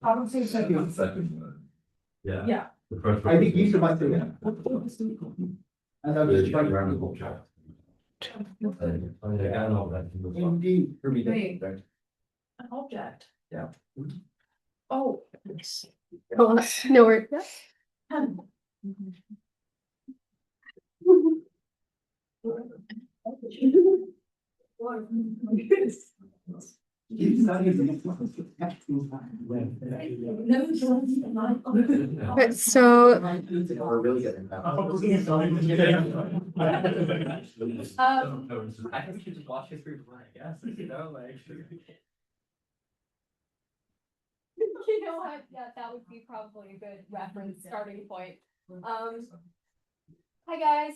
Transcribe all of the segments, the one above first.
I don't think second. Second one. Yeah. Yeah. The first I think he's the one. right thing. And I was just trying Round of to. object. Yeah, I know that. Indeed. For me, Wait. that's. An object. Yeah. Oh. Oh, no, we're, so We're really getting that. I think we should just watch history of I guess, you know, like. you know what, yeah, that would be probably a good reference starting point. Hi guys.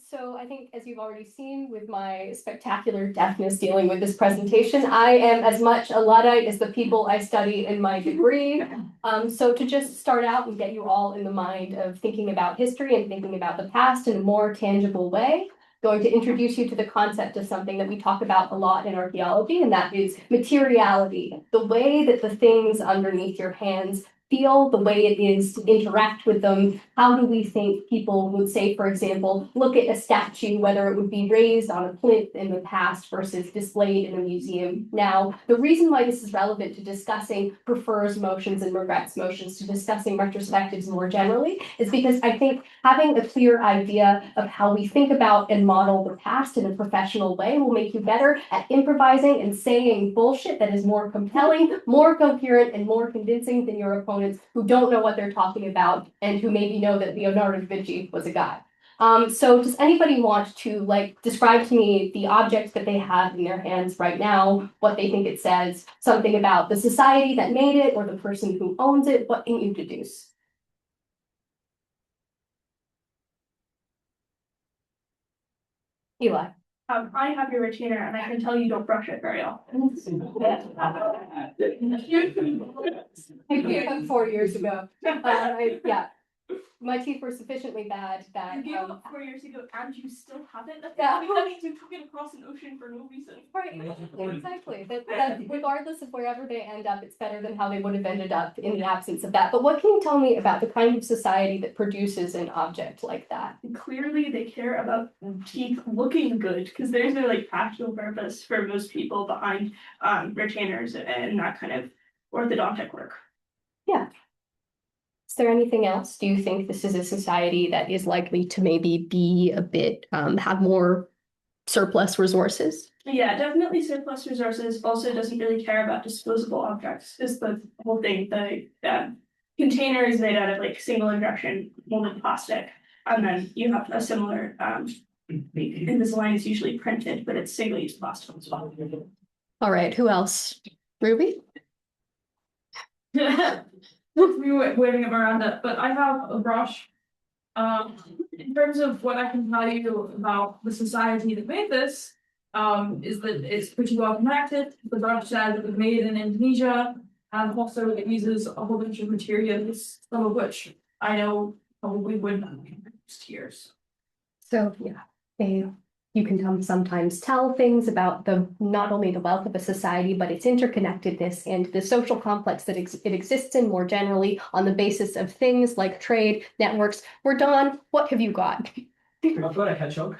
So I think as you've already seen with my spectacular deafness dealing with this presentation, I am as much a Luddite as the people I study in my degree. So to just start out and get you all in the mind of thinking about history and thinking about the past in a more tangible way, going to introduce you to the concept of something that we talk about a lot in archaeology, and that is materiality, the way that the things underneath your hands feel, the way it is to interact with them. How do we think people would say, for example, look at a statue, whether it would be raised on a plinth in the past versus displayed in a museum now? The reason why this is relevant to discussing prefers motions and regrets motions, to discussing retrospectives more generally, is because I think having a clear idea of how we think about and model the past in a professional way will make you better at improvising and saying bullshit that is more compelling, more coherent, and more convincing than your opponents who don't know what they're talking about and who maybe know that Leonardo da Vinci was a guy. So does anybody want to describe to me the object that they have in their hands right now, what they think it says, something about the society that made it or the person who owns it? What can you deduce? Eli. I have your retainer and I can tell you don't brush it very often. I gave up 4 years ago. Yeah, my teeth were sufficiently bad that. You gave up 4 years ago and you still have it? Yeah. That means you took it across an ocean for no reason. Right, exactly. That regardless of wherever they end up, it's better than how they would have ended up in the absence of that. But what can you tell me about the kind of society that produces an object like that? Clearly they care about teeth looking good because there's no practical purpose for most people behind retainers and that kind of orthodontic work. Yeah. Is there anything else? Do you think this is a society that is likely to maybe be a bit, have more surplus resources? Yeah, definitely surplus resources. Also doesn't really care about disposable objects. Is the whole thing. The container is made out of single injection molded plastic. And then you have a similar, Invisalign is usually printed, but it's single-use plastic as well. All right, who else? Ruby? We were waving them around it, but I have a brush. In terms of what I can tell you about the society that made this, is that it's pretty well connected. The brush says it was made in Indonesia, and also it uses a whole bunch of materials, some of which I know probably would not be used here. So yeah, you can sometimes tell things about not only the wealth of a society, but its interconnectedness and the social complex that it exists in more generally on the basis of things like trade, networks. We're done. What have you got? I've got a hedgehog.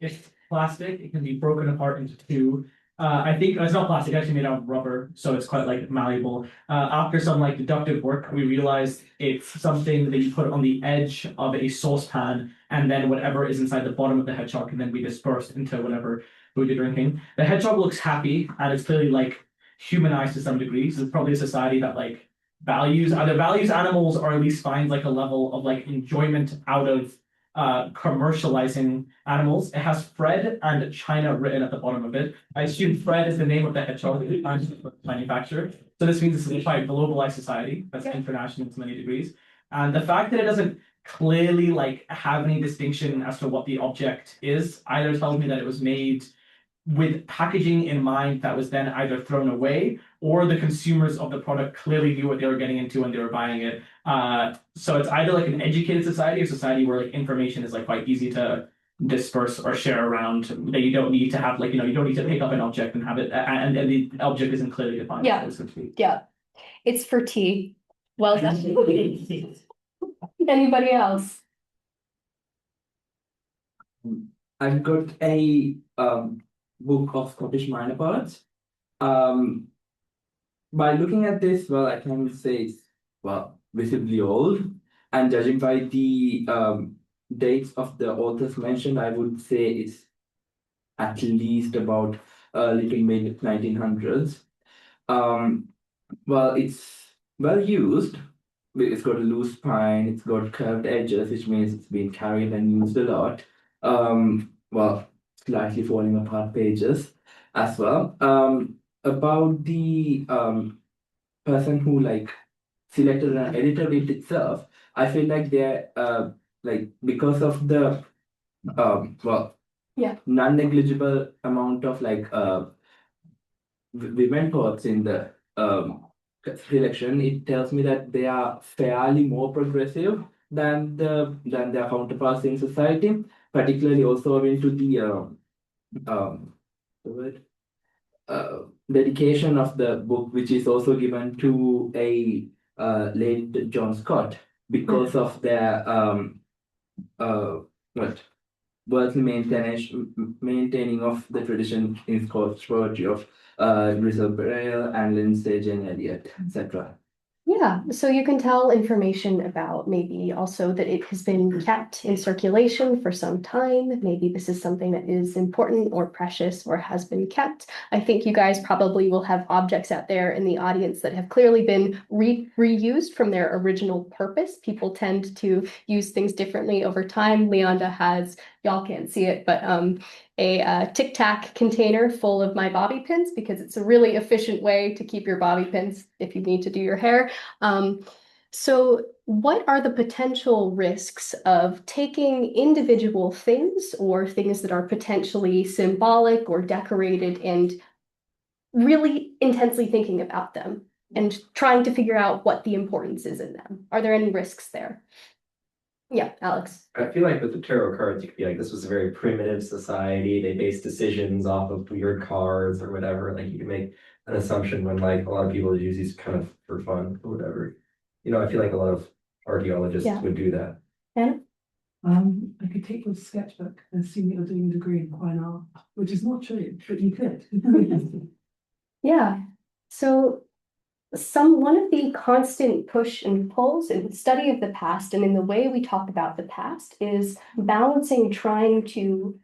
It's plastic. It can be broken apart into two. I think it's not plastic, actually made out of rubber, so it's quite malleable. After some deductive work, we realized it's something that you put on the edge of a saucepan, and then whatever is inside the bottom of the hedgehog can then be dispersed into whatever food you're drinking. The hedgehog looks happy, and it's clearly humanized to some degree. So it's probably a society that values animals, or at least finds a level of enjoyment out of commercializing animals. It has Fred and China written at the bottom of it. I assume Fred is the name of the hedgehog manufacturer. So this means this is quite a globalized society that's international to many degrees. And the fact that it doesn't clearly have any distinction as to what the object is either tells me that it was made with packaging in mind that was then either thrown away, or the consumers of the product clearly knew what they were getting into when they were buying it. So it's either an educated society or society where information is quite easy to disperse or share around, that you don't need to have you don't need to pick up an object and have it, and the object isn't clearly defined. Yeah. Yeah. It's for tea. Well done. Anybody else? I've got a book of Scottish minor poets. By looking at this, well, I can say it's visibly old, and judging by the dates of the authors mentioned, I would say it's at least about early to mid 1900s. Well, it's well used. It's got a loose spine, it's got curved edges, which means it's been carried and used a lot. Well, slightly falling apart pages as well. About the person who like selected and edited it itself, I feel like they're like because of the Yeah. non-negligible amount of like women poets in the selection, it tells me that they are fairly more progressive than their counterparts in society, particularly also into the word, dedication of the book, which is also given to a late John Scott because of their what worldly maintaining of the tradition in Scottish poetry of Grizel Burrell and Lindsay Jane Elliott, etc. Yeah, so you can tell information about maybe also that it has been kept in circulation for some time. Maybe this is something that is important or precious or has been kept. I think you guys probably will have objects out there in the audience that have clearly been reused from their original purpose. People tend to use things differently over time. Leonda has, y'all can't see it, but a Tic Tac container full of my bobby pins because it's a really efficient way to keep your bobby pins if you need to do your hair. So what are the potential risks of taking individual things or things that are potentially symbolic or decorated and really intensely thinking about them and trying to figure out what the importance is in them? Are there any risks there? Yeah, Alex. I feel like with the tarot cards, you could be like, this was a very primitive society. They based decisions off of weird cards or whatever. Like you can make an assumption when like a lot of people use these kind of for fun or whatever. You know, I feel like a lot of archaeologists Yeah. would do that. Anna? I could take your sketchbook and assume that you're doing a degree in fine art, which is not true, but you could. Yeah. So one of the constant push and pulls in the study of the past and in the way we talk about the past is balancing trying to,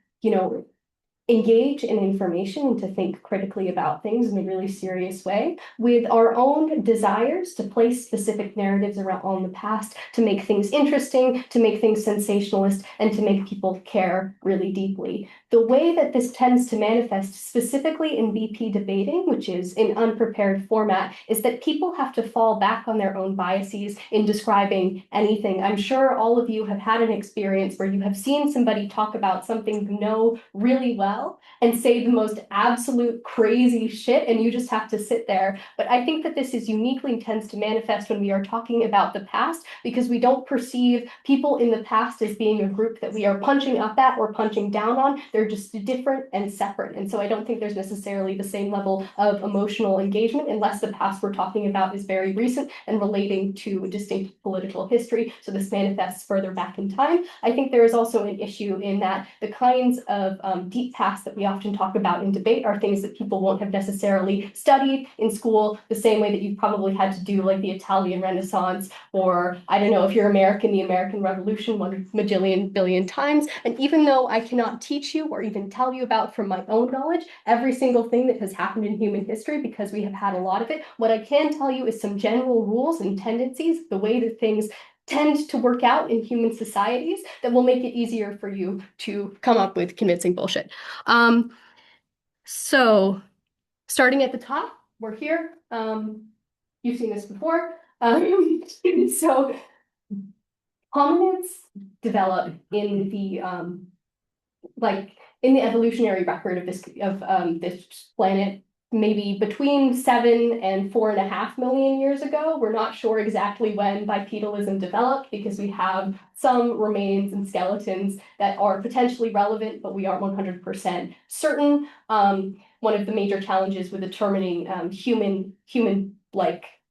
engage in information and to think critically about things in a really serious way with our own desires to place specific narratives around the past, to make things interesting, to make things sensationalist, and to make people care really deeply. The way that this tends to manifest specifically in BP debating, which is in unprepared format, is that people have to fall back on their own biases in describing anything. I'm sure all of you have had an experience where you have seen somebody talk about something you know really well and say the most absolute crazy shit, and you just have to sit there. But I think that this is uniquely tends to manifest when we are talking about the past, because we don't perceive people in the past as being a group that we are punching up at or punching down on. They're just different and separate. And so I don't think there's necessarily the same level of emotional engagement unless the past we're talking about is very recent and relating to a distinct political history. So this manifests further back in time. I think there is also an issue in that the kinds of deep past that we often talk about in debate are things that people won't have necessarily studied in school the same way that you probably had to do like the Italian Renaissance, or I don't know, if you're American, the American Revolution 1 billion times. And even though I cannot teach you or even tell you about from my own knowledge every single thing that has happened in human history, because we have had a lot of it, what I can tell you is some general rules and tendencies, the way that things tend to work out in human societies that will make it easier for you to come up with convincing bullshit. So starting at the top, we're here. You've seen this before. So hominids develop in the in the evolutionary record of this planet maybe between 7 and 4.5 million years ago. We're not sure exactly when bipedalism developed because we have some remains and skeletons that are potentially relevant, but we aren't 100% certain. One of the major challenges with determining human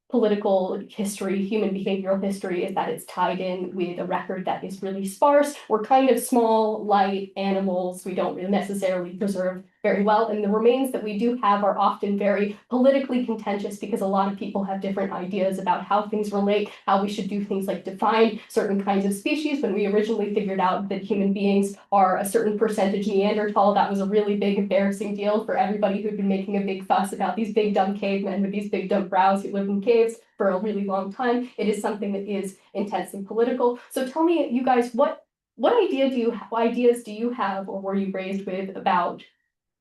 political history, human behavioral history, is that it's tied in with a record that is really sparse. We're kind of small, light animals. We don't really necessarily preserve very well. And the remains that we do have are often very politically contentious because a lot of people have different ideas about how things relate, how we should do things like define certain kinds of species. When we originally figured out that human beings are a certain percentage Neanderthal, that was a really big embarrassing deal for everybody who'd been making a big fuss about these big dumb cavemen with these big dumb brows who lived in caves for a really long time. It is something that is intensely political. So tell me, you guys, what ideas do you have or were you raised with about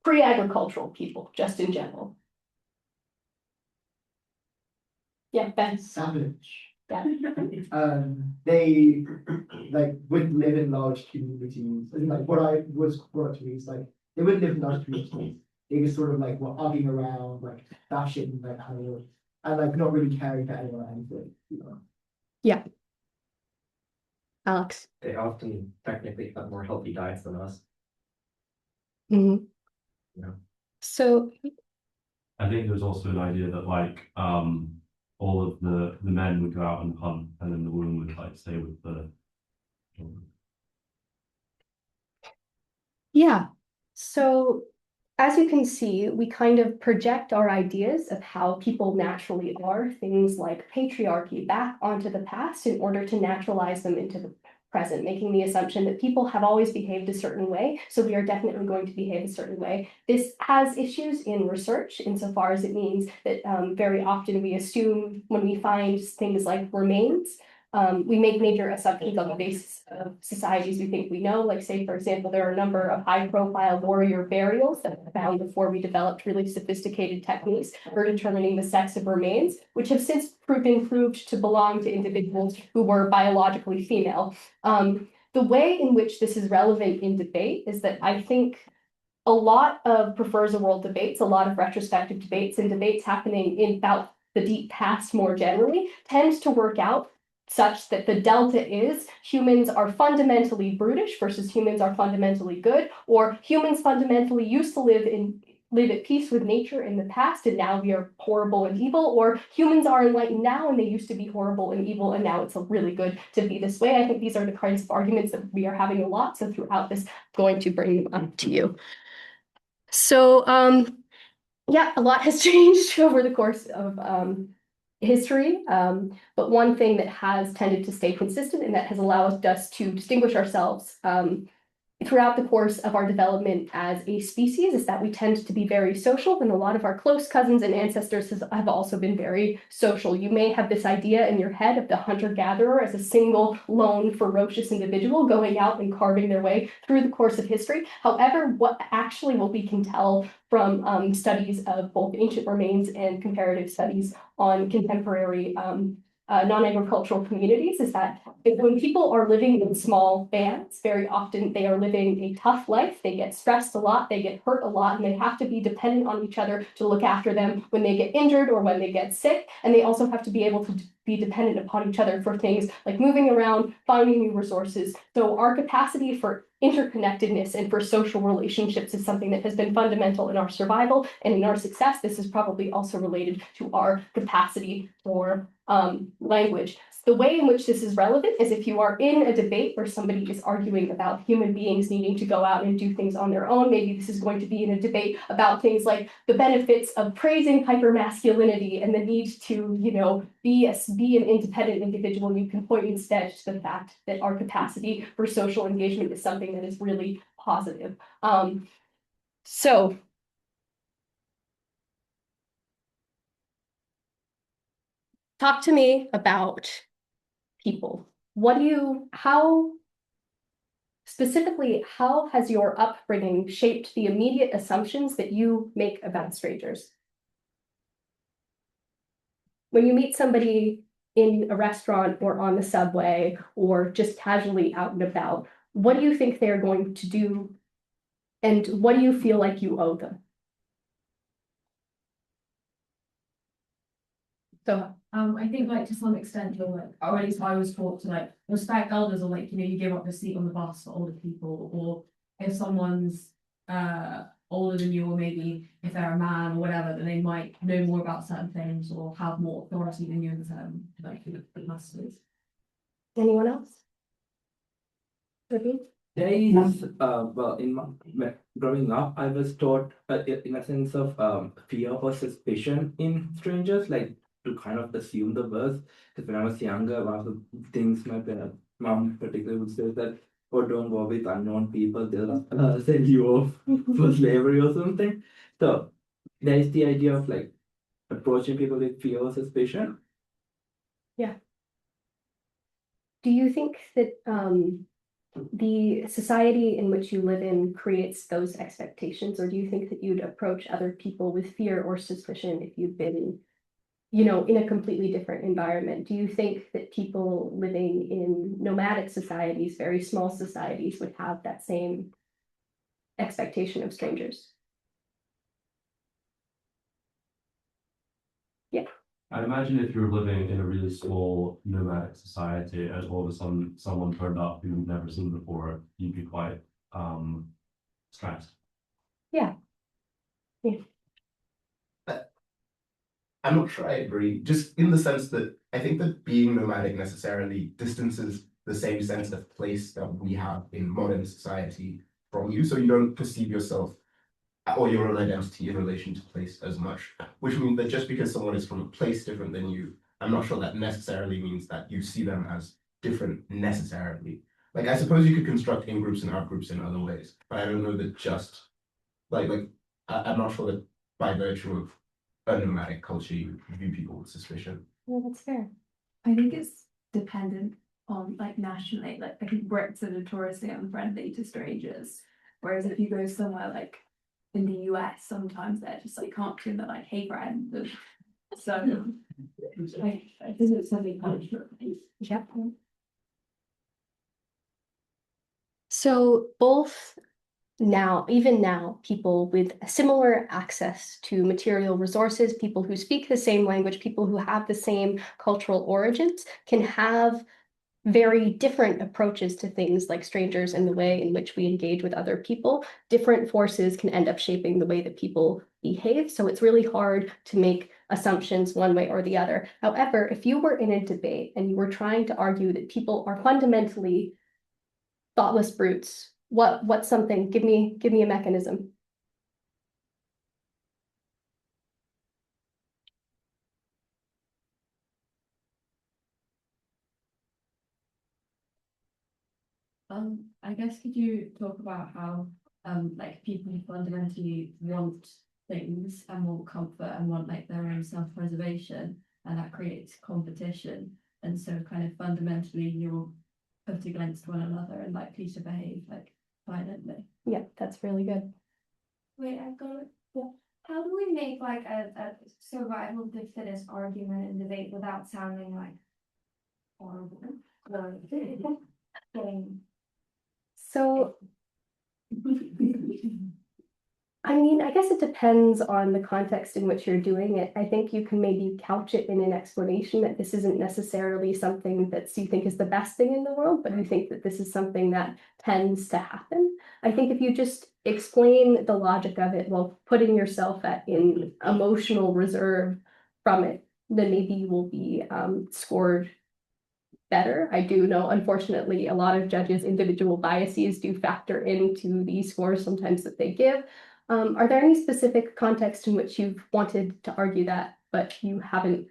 pre-agricultural people, just in general? Yeah, Ben. Savage. Yeah. They like wouldn't live in large communities. And like what I was brought up to me is like they wouldn't live in large communities. They just sort of like were hugging around, like bashing like how and like not really caring for anyone or anything, you know. Yeah. Alex. They often technically have more healthy diets than us. Mm-hmm. Yeah. So I think there's also an idea that like all of the men would go out and hunt and then the women would like stay with the children. yeah, so as you can see, we kind of project our ideas of how people naturally are, things like patriarchy, back onto the past in order to naturalize them into the present, making the assumption that people have always behaved a certain way, so we are definitely going to behave a certain way. This has issues in research insofar as it means that very often we assume when we find things like remains, we make major assumptions on the basis of societies we think we know. Like say, for example, there are a number of high-profile warrior burials that were found before we developed really sophisticated techniques for determining the sex of remains, which have since been proved to belong to individuals who were biologically female. The way in which this is relevant in debate is that I think a lot of prefers a world debates, a lot of retrospective debates and debates happening in about the deep past more generally tends to work out such that the delta is humans are fundamentally brutish versus humans are fundamentally good, or humans fundamentally used to live at peace with nature in the past and now we are horrible and evil, or humans are enlightened now and they used to be horrible and evil and now it's really good to be this way. I think these are the kinds of arguments that we are having a lot. So throughout this, I'm going to bring them up to you. So yeah, a lot has changed over the course of history, but one thing that has tended to stay consistent and that has allowed us to distinguish ourselves throughout the course of our development as a species is that we tend to be very social, and a lot of our close cousins and ancestors have also been very social. You may have this idea in your head of the hunter-gatherer as a single, lone, ferocious individual going out and carving their way through the course of history. However, what we can tell from studies of both ancient remains and comparative studies on contemporary non-agricultural communities is that when people are living in small bands, very often they are living a tough life. They get stressed a lot, they get hurt a lot, and they have to be dependent on each other to look after them when they get injured or when they get sick. And they also have to be able to be dependent upon each other for things like moving around, finding new resources. So our capacity for interconnectedness and for social relationships is something that has been fundamental in our survival and in our success. This is probably also related to our capacity for language. The way in which this is relevant is if you are in a debate where somebody is arguing about human beings needing to go out and do things on their own. Maybe this is going to be in a debate about things like the benefits of praising hypermasculinity and the need to, be an independent individual. You can point instead to the fact that our capacity for social engagement is something that is really positive. So talk to me about people. Specifically, how has your upbringing shaped the immediate assumptions that you make about strangers? When you meet somebody in a restaurant or on the subway or just casually out and about, what do you think they're going to do? And what do you feel like you owe them? So I think like to some extent you're like, or at least I was taught to like respect elders, or like, you give up your seat on the bus for older people, or if someone's older than you, or maybe if they're a man or whatever, then they might know more about certain things or have more authority than you in certain like capacities. Anyone else? Ruby? There is, well, growing up, I was taught in a sense of fear or suspicion in strangers, like to kind of assume the worst. Because when I was younger, one of the things my mom particularly would say is that, oh, don't go with unknown people, they'll send you off for slavery or something. So there is the idea of like approaching people with fear or suspicion. Do you think that the society in which you live in creates those expectations, or do you think that you'd approach other people with fear or suspicion if you'd been, you know, in a completely different environment? Do you think that people living in nomadic societies, very small societies, would have that same expectation of strangers? I'd imagine if you're living in a really small nomadic society and all of a sudden someone turned up who you've never seen before, you'd be quite stressed. I'm not sure I agree, just in the sense that I think that being nomadic necessarily distances the same sense of place that we have in modern society from you. So you don't perceive yourself or your own identity in relation to place as much, which means that just because someone is from a place different than you, I'm not sure that necessarily means that you see them as different necessarily. Like, I suppose you could construct in-groups and out-groups in other ways, but I don't know that just, I'm not sure that by virtue of a nomadic culture, you view people with suspicion. Well, that's fair. I think it's dependent on like nationally. Like I think Brits are notoriously unfriendly to strangers, whereas if you go somewhere like in the US, sometimes they're just like can't do that like hey friend. And so I think it's something cultural. Yep. So both now, even now, people with similar access to material resources, people who speak the same language, people who have the same cultural origins can have very different approaches to things like strangers and the way in which we engage with other people. Different forces can end up shaping the way that people behave. So it's really hard to make assumptions one way or the other. However, if you were in a debate and you were trying to argue that people are fundamentally thoughtless brutes, what's something? Give me a mechanism. I guess could you talk about how like people fundamentally want things and want comfort and want like their own self-preservation, and that creates competition, and so kind of fundamentally you're put against one another and likely to behave like violently. Yeah, that's really good. Wait, I've got it. Yeah. How do we make like a survival of the fittest argument in debate without sounding like horrible? Getting So, I mean, I guess it depends on the context in which you're doing it. I think you can maybe couch it in an explanation that this isn't necessarily something that you think is the best thing in the world, but you think that this is something that tends to happen. I think if you just explain the logic of it while putting yourself in emotional reserve from it, then maybe you will be scored better. I do know, unfortunately, a lot of judges' individual biases do factor into the scores sometimes that they give. Are there any specific contexts in which you've wanted to argue that, but you haven't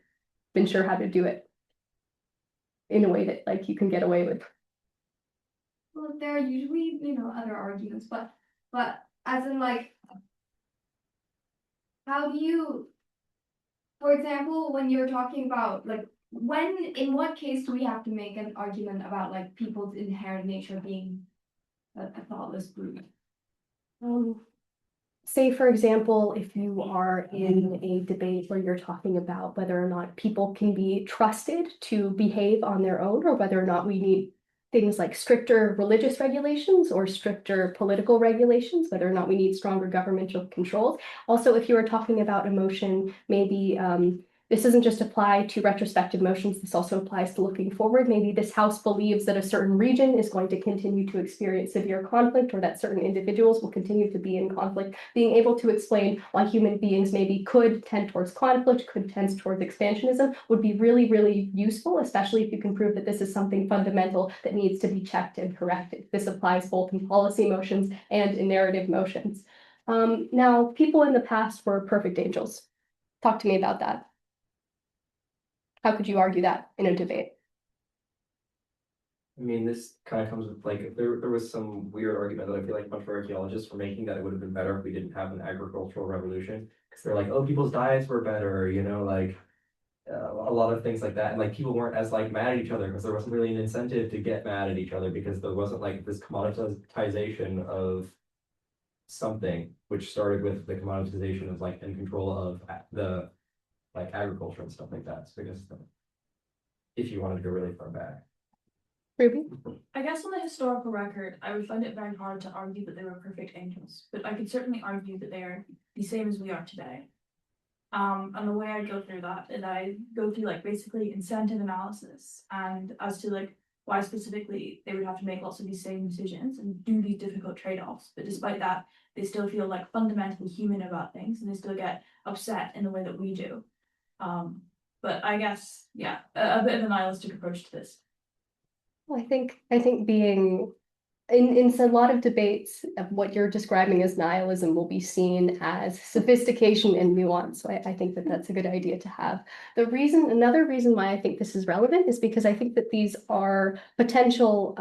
been sure how to do it in a way that like you can get away with? well, there are usually, other arguments, but as in like how do you, for example, when you're talking about like in what case do we have to make an argument about like people's inherent nature being a thoughtless brute? Say, for example, if you are in a debate where you're talking about whether or not people can be trusted to behave on their own, or whether or not we need things like stricter religious regulations or stricter political regulations, whether or not we need stronger governmental controls. Also, if you are talking about emotion, maybe This doesn't just apply to retrospective motions, this also applies to looking forward. Maybe this House believes that a certain region is going to continue to experience severe conflict, or that certain individuals will continue to be in conflict. Being able to explain why human beings maybe could tend towards conflict, could tend towards expansionism, would be really, really useful, especially if you can prove that this is something fundamental that needs to be checked and corrected. This applies both in policy motions and in narrative motions. Now, people in the past were perfect angels. Talk to me about that. How could you argue that in a debate? I mean, this kind of comes with like, if there was some weird argument that I feel like a bunch of archaeologists were making that it would have been better if we didn't have an agricultural revolution. Because they're like, oh, people's diets were better, you know, like a lot of things like that. And like people weren't as like mad at each other because there wasn't really an incentive to get mad at each other because there wasn't like this commoditization of something, which started with the commoditization of like and control of the like agriculture and stuff like that. So I guess if you wanted to go really far back. Ruby? I guess on the historical record, I would find it very hard to argue that they were perfect angels, but I could certainly argue that they are the same as we are today. And the way I go through that is I go through like basically incentive analysis and as to like why specifically they would have to make lots of these same decisions and do these difficult trade-offs. But despite that, they still feel like fundamentally human about things and they still get upset in the way that we do. But I guess, yeah, a bit of a nihilistic approach to this. I think being in a lot of debates, what you're describing as nihilism will be seen as sophistication and nuance. So I think that that's a good idea to have. Another reason why I think this is relevant is because I think that these are potential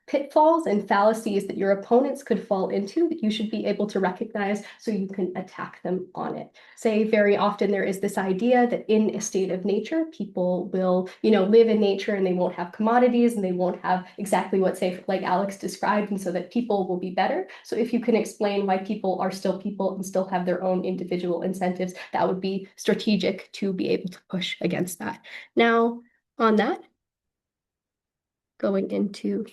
pitfalls and fallacies that your opponents could fall into that you should be able to recognize so you can attack them on it. Say very often there is this idea that in a state of nature, people will, live in nature and they won't have commodities and they won't have exactly what, say, like Alex described, and so that people will be better. So if you can explain why people are still people and still have their own individual incentives, that would be strategic to be able to push against that. Now, on that, going into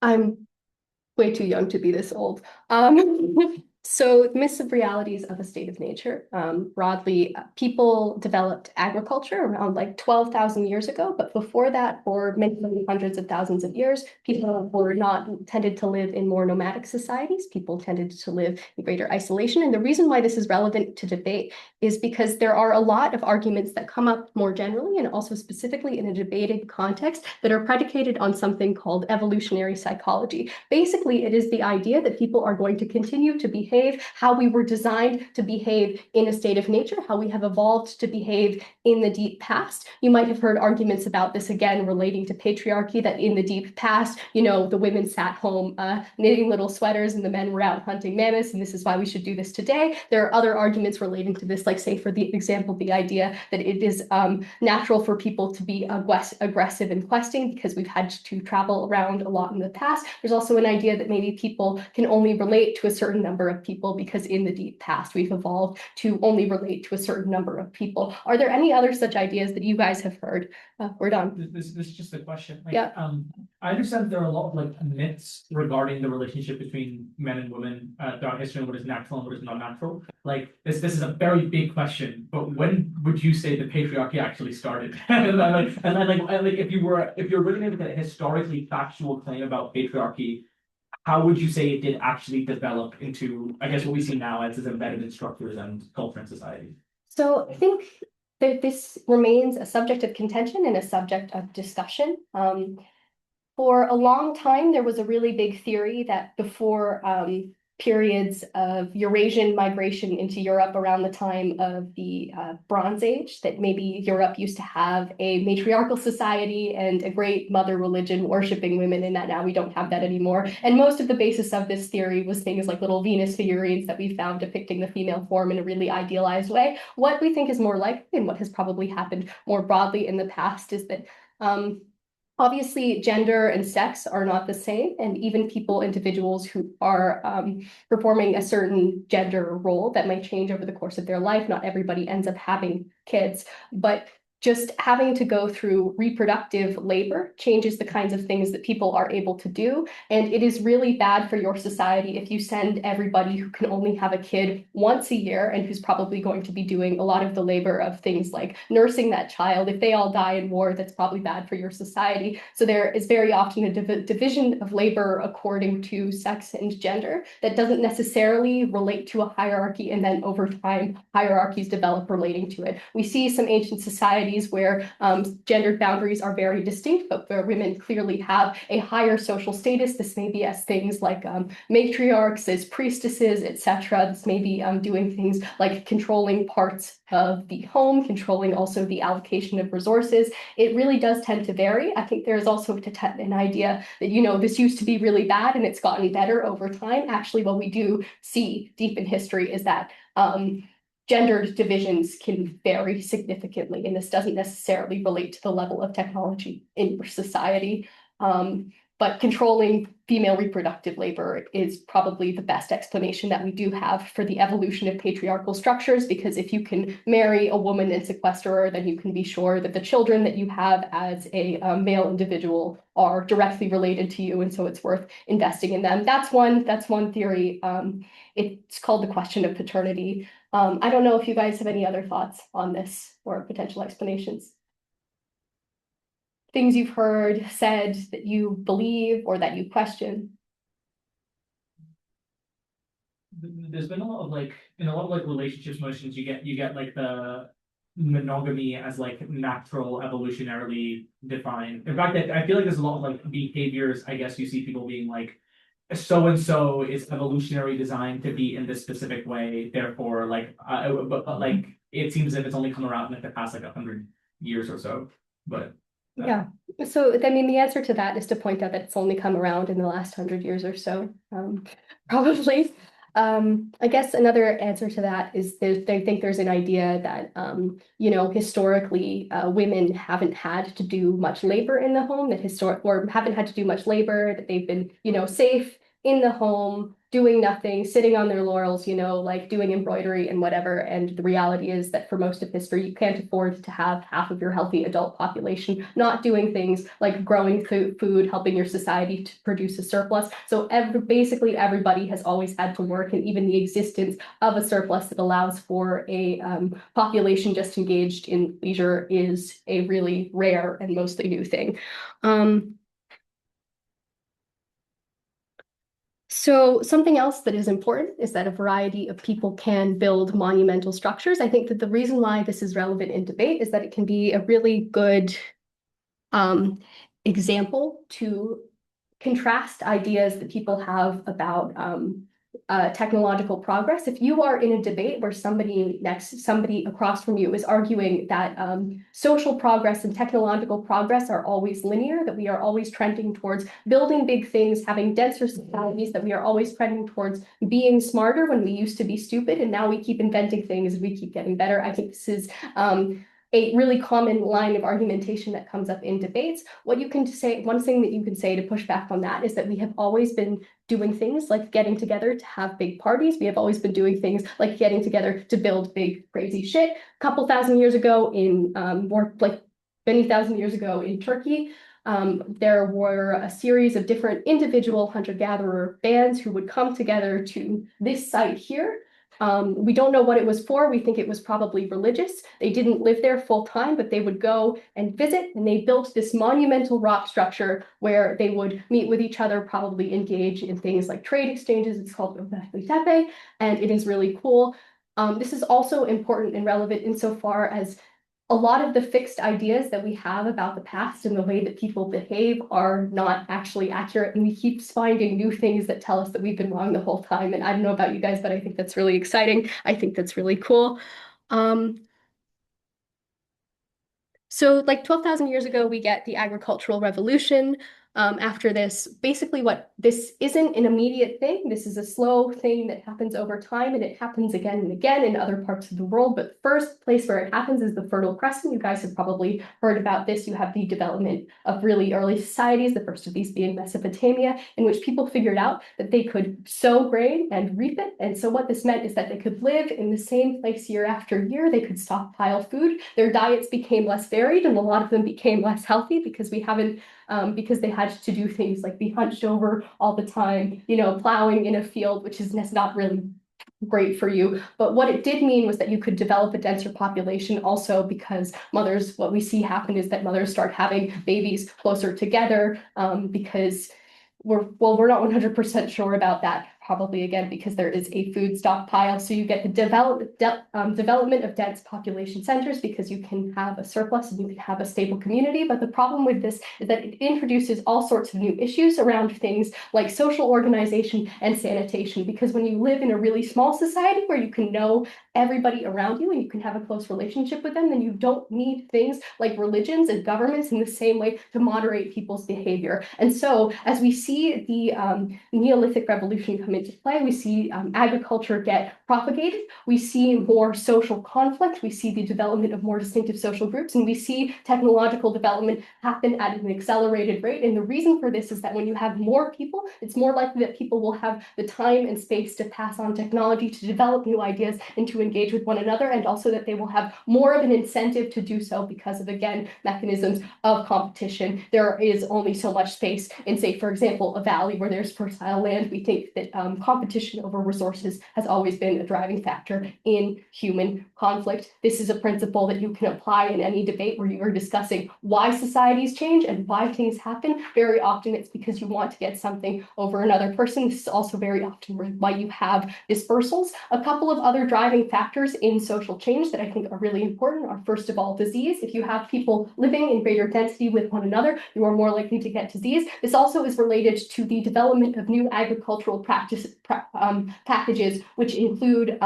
I'm way too young to be this old. So myths of realities of a state of nature. Broadly, people developed agriculture around like 12,000 years ago, but before that, for many, many hundreds of thousands of years, people were not tended to live in more nomadic societies. People tended to live in greater isolation. And the reason why this is relevant to debate is because there are a lot of arguments that come up more generally and also specifically in a debated context that are predicated on something called evolutionary psychology. Basically, it is the idea that people are going to continue to behave how we were designed to behave in a state of nature, how we have evolved to behave in the deep past. You might have heard arguments about this again relating to patriarchy, that in the deep past, the women sat home knitting little sweaters and the men were out hunting mammoths, and this is why we should do this today. There are other arguments relating to this, like say for the example, the idea that it is natural for people to be aggressive and questing because we've had to travel around a lot in the past. There's also an idea that maybe people can only relate to a certain number of people because in the deep past we've evolved to only relate to a certain number of people. Are there any other such ideas that you guys have heard? We're done. This is just a question. Like, Yeah. I understand there are a lot of like myths regarding the relationship between men and women throughout history and what is natural and what is not natural. Like this is a very big question. But when would you say the patriarchy actually started? and if you're really going to get a historically factual claim about patriarchy, how would you say it did actually develop into, I guess, what we see now as embedded in structures and culture and society? So I think that this remains a subject of contention and a subject of discussion. For a long time, there was a really big theory that before periods of Eurasian migration into Europe around the time of the Bronze Age, that maybe Europe used to have a matriarchal society and a great mother religion worshiping women, and that now we don't have that anymore. And most of the basis of this theory was things like little Venus figurines that we found depicting the female form in a really idealized way. What we think is more likely and what has probably happened more broadly in the past is that obviously, gender and sex are not the same, and even individuals who are performing a certain gender role that might change over the course of their life. Not everybody ends up having kids, but just having to go through reproductive labor changes the kinds of things that people are able to do. And it is really bad for your society if you send everybody who can only have a kid once a year and who's probably going to be doing a lot of the labor of things like nursing that child. If they all die in war, that's probably bad for your society. So there is very often a division of labor according to sex and gender that doesn't necessarily relate to a hierarchy, and then over time, hierarchies develop relating to it. We see some ancient societies where gendered boundaries are very distinct, but where women clearly have a higher social status. This may be as things like matriarchs, as priestesses, etc. This may be doing things like controlling parts of the home, controlling also the allocation of resources. It really does tend to vary. I think there's also an idea that, you know, this used to be really bad and it's gotten better over time. Actually, what we do see deep in history is that gendered divisions can vary significantly, and this doesn't necessarily relate to the level of technology in your society. But controlling female reproductive labor is probably the best explanation that we do have for the evolution of patriarchal structures, because if you can marry a woman and sequester her, then you can be sure that the children that you have as a male individual are directly related to you, and so it's worth investing in them. That's one theory. It's called the question of paternity. I don't know if you guys have any other thoughts on this or potential explanations. Things you've heard said that you believe or that you question. There's been a lot of like, in a lot of like relationships motions, you get like the monogamy as like natural, evolutionarily defined. In fact, I feel like there's a lot of like behaviors, I guess you see people being like, so and so is evolutionary designed to be in this specific way, therefore like but like it seems as if it's only come around in like the past like 100 years or so. But yeah, so I mean the answer to that is to point out that it's only come around in the last 100 years or so. Probably. I guess another answer to that is they think there's an idea that you know, historically women haven't had to do much labor in the home, or haven't had to do much labor, that they've been, you know, safe in the home, doing nothing, sitting on their laurels, you know, like doing embroidery and whatever. And the reality is that for most of history, you can't afford to have half of your healthy adult population not doing things like growing food, helping your society to produce a surplus. So basically everybody has always had to work, and even the existence of a surplus that allows for a population just engaged in leisure is a really rare and mostly new thing. So something else that is important is that a variety of people can build monumental structures. I think that the reason why this is relevant in debate is that it can be a really good example to contrast ideas that people have about technological progress. If you are in a debate where somebody across from you is arguing that social progress and technological progress are always linear, that we are always trending towards building big things, having denser societies, that we are always trending towards being smarter when we used to be stupid, and now we keep inventing things and we keep getting better. I think this is a really common line of argumentation that comes up in debates. What you can say, one thing that you can say to push back on that is that we have always been doing things like getting together to have big parties. We have always been doing things like getting together to build big, crazy shit. A couple thousand years ago in, more like many thousand years ago in Turkey, there were a series of different individual hunter-gatherer bands who would come together to this site here. We don't know what it was for. We think it was probably religious. They didn't live there full time, but they would go and visit, and they built this monumental rock structure where they would meet with each other, probably engage in things like trade exchanges. It's called Göbekli Tepe, and it is really cool. This is also important and relevant insofar as a lot of the fixed ideas that we have about the past and the way that people behave are not actually accurate, and we keep finding new things that tell us that we've been wrong the whole time. And I don't know about you guys, but I think that's really exciting. I think that's really cool. So like 12,000 years ago, we get the agricultural revolution. after this. Basically, what this isn't an immediate thing. This is a slow thing that happens over time, and it happens again and again in other parts of the world. But the first place where it happens is the Fertile Crescent. You guys have probably heard about this. You have the development of really early societies, the first of these being Mesopotamia, in which people figured out that they could sow grain and reap it. And so what this meant is that they could live in the same place year after year. They could stockpile food. Their diets became less varied, and a lot of them became less healthy because because they had to do things like be hunched over all the time, plowing in a field, which is not really great for you. But what it did mean was that you could develop a denser population also because what we see happen is that mothers start having babies closer together, because we're not 100% sure about that, probably again because there is a food stockpile. So you get the development of dense population centers because you can have a surplus and you can have a stable community. But the problem with this is that it introduces all sorts of new issues around things like social organization and sanitation. Because when you live in a really small society where you can know everybody around you and you can have a close relationship with them, then you don't need things like religions and governments in the same way to moderate people's behavior. And so as we see the Neolithic revolution come into play, we see agriculture get propagated, we see more social conflict, we see the development of more distinctive social groups, and we see technological development happen at an accelerated rate. And the reason for this is that when you have more people, it's more likely that people will have the time and space to pass on technology, to develop new ideas, and to engage with one another, and also that they will have more of an incentive to do so because of, again, mechanisms of competition. There is only so much space in, say, for example, a valley where there's fertile land. We think that competition over resources has always been a driving factor in human conflict. This is a principle that you can apply in any debate where you are discussing why societies change and why things happen. Very often it's because you want to get something over another person. This is also very often why you have dispersals. A couple of other driving factors in social change that I think are really important are, first of all, disease. If you have people living in greater density with one another, you are more likely to get disease. This also is related to the development of new agricultural packages, which include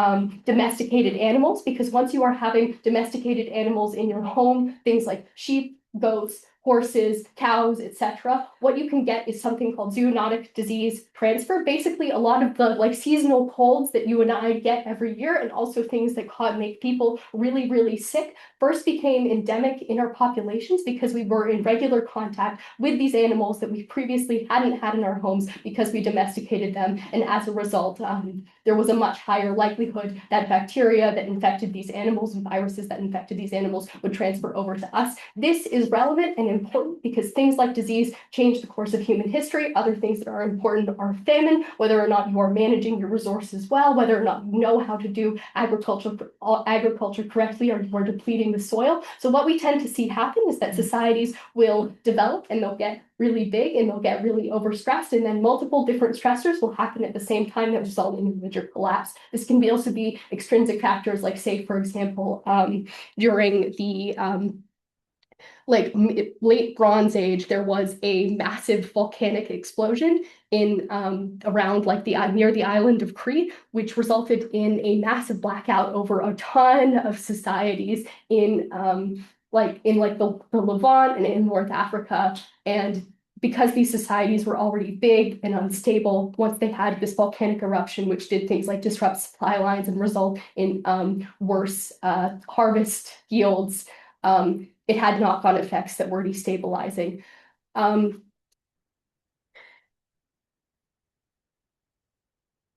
domesticated animals, because once you are having domesticated animals in your home, things like sheep, goats, horses, cows, etc., what you can get is something called zoonotic disease transfer. Basically, a lot of the seasonal colds that you and I get every year, and also things that make people really, really sick, first became endemic in our populations because we were in regular contact with these animals that we previously hadn't had in our homes because we domesticated them. And as a result, there was a much higher likelihood that bacteria that infected these animals and viruses that infected these animals would transfer over to us. This is relevant and important because things like disease change the course of human history. Other things that are important are famine, whether or not you are managing your resources well, whether or not you know how to do agriculture correctly, or you are depleting the soil. So what we tend to see happen is that societies will develop and they'll get really big and they'll get really overstressed, and then multiple different stressors will happen at the same time that result in a major collapse. This can also be extrinsic factors, like, say, for example, during the late Bronze Age, there was a massive volcanic explosion in around near the island of Crete, which resulted in a massive blackout over a ton of societies in the Levant and in North Africa. And because these societies were already big and unstable, once they had this volcanic eruption, which did things like disrupt supply lines and result in worse harvest yields, it had knock-on effects that were destabilizing.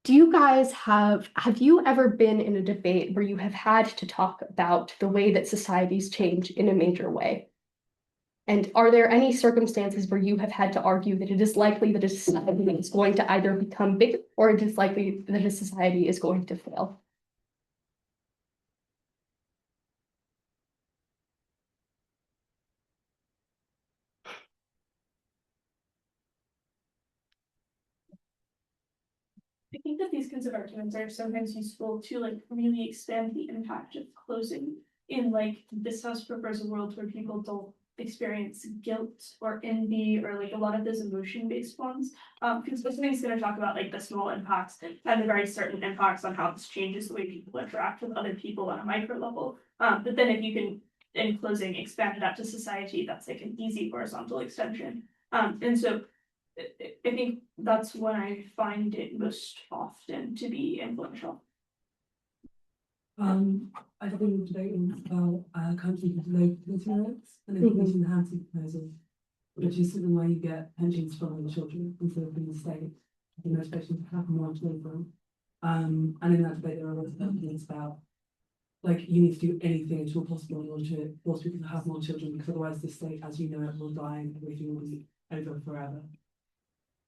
Do you guys have you ever been in a debate where you have had to talk about the way that societies change in a major way? And are there any circumstances where you have had to argue that it is likely that a society is going to either become bigger or it is likely that a society is going to fail? I think that these kinds of arguments are sometimes useful to really expand the impact of closing in this house prefers a world where people don't experience guilt or envy or a lot of those emotion-based ones. Because listening is going to talk about the small impacts and the very certain impacts on how this changes the way people interact with other people on a micro level. But then if you can, in closing, expand it out to society, that's an easy horizontal extension. And so I think that's when I find it most often to be influential. I think we're debating about countries with low fertility rates and a pollution enhancing proposal, which is something where you get pensions from the children instead of from the state, the motivation to have more children. And in that debate, there are lots of arguments about like you need to do anything at all possible in order to force people to have more children, because otherwise the state, as you know, it will die and everything will be over forever.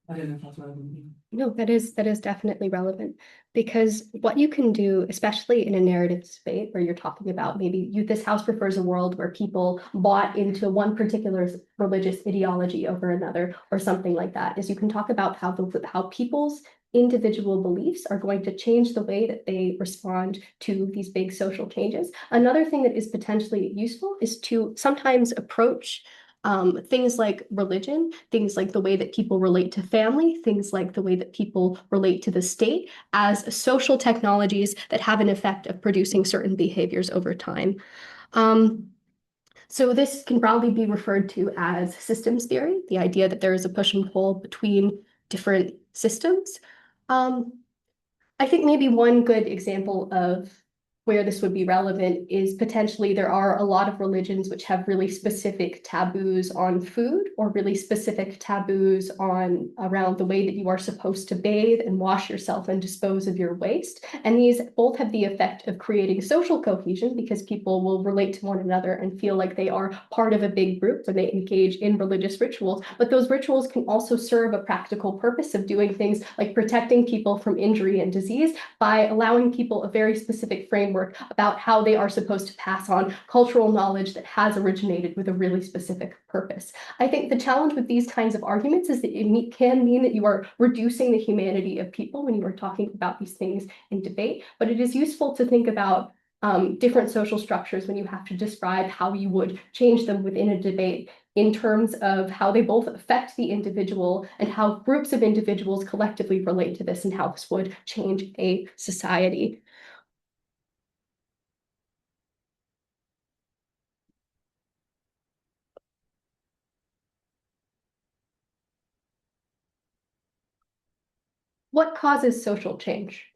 I don't know if that's relevant. No, that is definitely relevant, because what you can do, especially in a narrative debate where you're talking about maybe this house prefers a world where people bought into one particular religious ideology over another or something like that, is you can talk about how people's individual beliefs are going to change the way that they respond to these big social changes. Another thing that is potentially useful is to sometimes approach things like religion, things like the way that people relate to family, things like the way that people relate to the state as social technologies that have an effect of producing certain behaviors over time. So this can broadly be referred to as systems theory, the idea that there is a push and pull between different systems. I think maybe one good example of where this would be relevant is potentially there are a lot of religions which have really specific taboos on food, or really specific taboos on around the way that you are supposed to bathe and wash yourself and dispose of your waste. And these both have the effect of creating social cohesion, because people will relate to one another and feel like they are part of a big group when they engage in religious rituals. But those rituals can also serve a practical purpose of doing things like protecting people from injury and disease by allowing people a very specific framework about how they are supposed to pass on cultural knowledge that has originated with a really specific purpose. I think the challenge with these kinds of arguments is that it can mean that you are reducing the humanity of people when you are talking about these things in debate, but it is useful to think about different social structures when you have to describe how you would change them within a debate in terms of how they both affect the individual and how groups of individuals collectively relate to this and how this would change a society. What causes social change?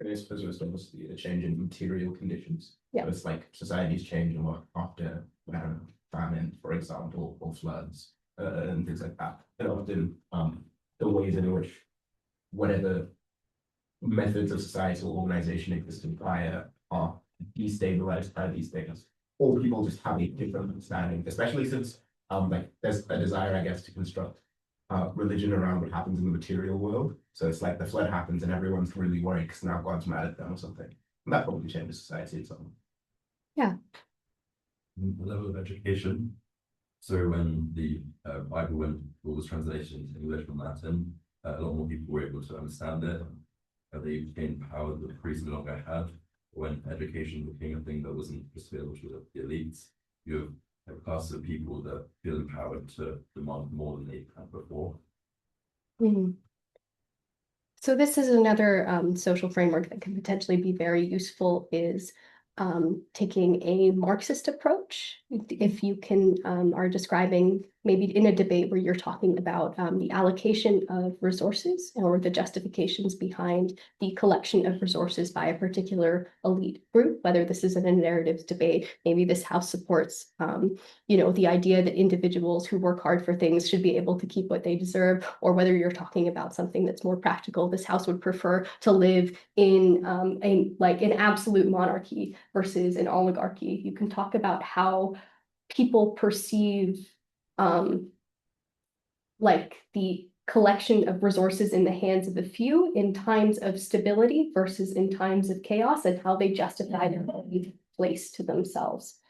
I suppose it's obviously a change in material conditions. Yeah. So it's like societies change a lot after, I don't know, famine, for example, or floods, and things like that. And often, the ways in which whatever methods of societal organization existed prior are destabilized by these things, or people just have a different understanding, especially since like there's a desire, I guess, to construct religion around what happens in the material world. So it's like the flood happens and everyone's really worried because now God's mad at them or something. And that probably changes society itself. Yeah. The level of education. So when the Bible was translated into English from Latin, a lot more people were able to understand it. They gained power that the priests no longer had. When education became a thing that wasn't just available to the elites, you have classes of people that feel empowered to demand more than they had before. Mm-hmm. So this is another social framework that can potentially be very useful, is taking a Marxist approach. If you can are describing maybe in a debate where you're talking about the allocation of resources or the justifications behind the collection of resources by a particular elite group, whether this is in a narratives debate, maybe this house supports, the idea that individuals who work hard for things should be able to keep what they deserve, or whether you're talking about something that's more practical, this house would prefer to live in an absolute monarchy versus an oligarchy. You can talk about how people perceive the collection of resources in the hands of a few in times of stability versus in times of chaos, and how they justify their place to themselves.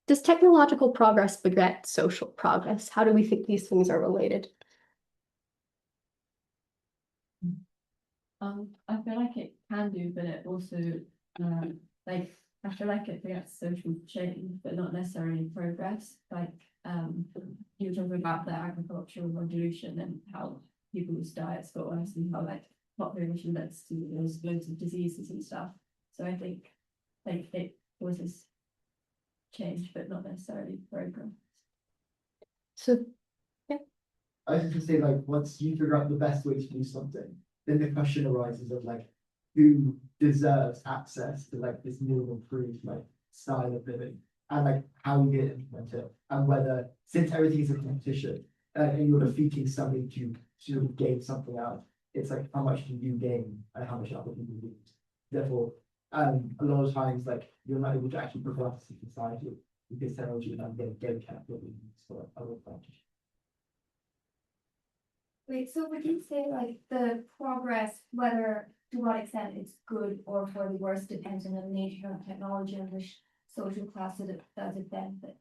Does technological progress beget social progress? How do we think these things are related? I feel like it can do, but it also, like I feel like it begets social change, but not necessarily progress. Like, you were talking about the agricultural revolution and how people's diets got worse and how like population leads to those loads of diseases and stuff. So I think like it causes change, but not necessarily progress. So I was just gonna say, like, once you figure out the best way to do something, then the question arises of like, who deserves access to like this new and improved like style of living, and like how you implement it, and whether, since everything is a competition, and you're defeating somebody to gain something out, it's like how much do you gain and how much other people lose. Therefore, a lot of times like you're not able to actually progress in society because technology and get kept what we use for other advantage. Wait, so would you say like the progress, whether to what extent it's good or for the worse, depends on the nature of technology and which social class does it benefit?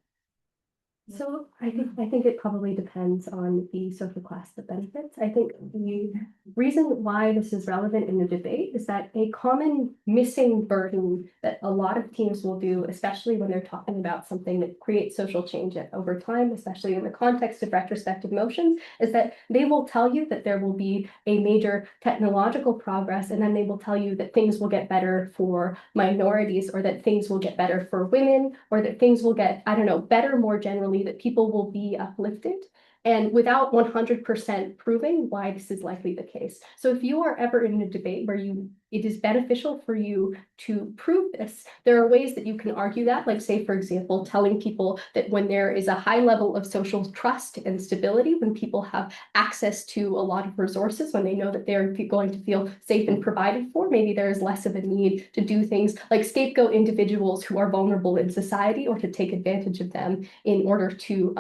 So I think it probably depends on the social class that benefits. I think the reason why this is relevant in the debate is that a common missing burden that a lot of teams will do, especially when they're talking about something that creates social change over time, especially in the context of retrospective motions, is that they will tell you that there will be a major technological progress, and then they will tell you that things will get better for minorities, or that things will get better for women, or that things will get, I don't know, better more generally, that people will be uplifted, and without 100% proving why this is likely the case. So if you are ever in a debate where it is beneficial for you to prove this, there are ways that you can argue that, like say, for example, telling people that when there is a high level of social trust and stability, when people have access to a lot of resources, when they know that they're going to feel safe and provided for, maybe there is less of a need to do things like scapegoat individuals who are vulnerable in society, or to take advantage of them in order to,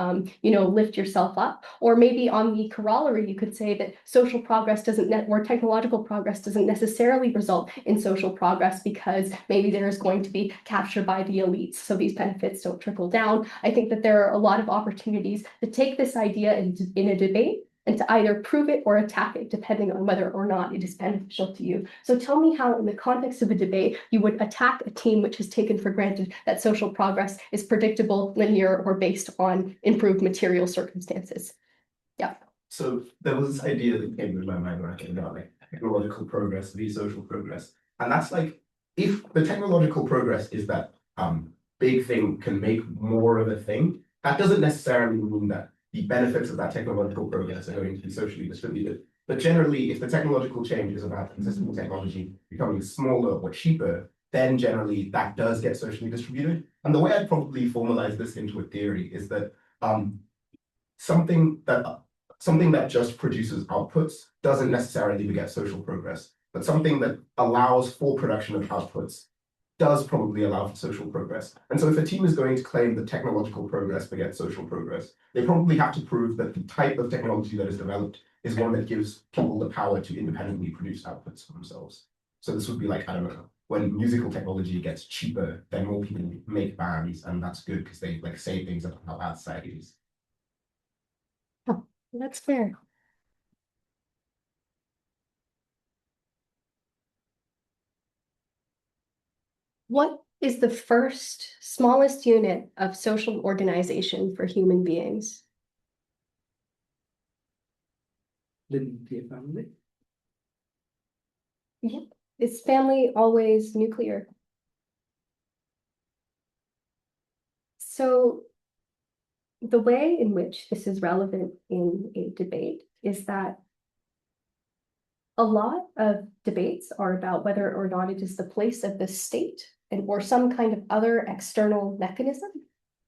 lift yourself up. Or maybe on the corollary, you could say that social progress or technological progress doesn't necessarily result in social progress, because maybe there is going to be capture by the elites, so these benefits don't trickle down. I think that there are a lot of opportunities to take this idea in a debate and to either prove it or attack it, depending on whether or not it is beneficial to you. So tell me how, in the context of a debate, you would attack a team which has taken for granted that social progress is predictable, linear, or based on improved material circumstances. Yeah. So there was this idea that came to my mind when I came about like technological progress, the social progress. And that's like, if the technological progress is that big thing can make more of a thing, that doesn't necessarily mean that the benefits of that technological progress are going to be socially distributed. But generally, if the technological change is about existing technology becoming smaller or cheaper, then generally that does get socially distributed. And the way I'd probably formalize this into a theory is that something that just produces outputs doesn't necessarily beget social progress, but something that allows for production of outputs does probably allow for social progress. And so if a team is going to claim that technological progress begets social progress, they probably have to prove that the type of technology that is developed is one that gives people the power to independently produce outputs for themselves. So this would be like, I don't know, when musical technology gets cheaper, then more people make bands, and that's good because they like say things about how bad society is. Oh, that's fair. What is the first smallest unit of social organization for human beings? The nuclear family. Yeah. Is family always nuclear? So the way in which this is relevant in a debate is that a lot of debates are about whether or not it is the place of the state or some kind of other external mechanism,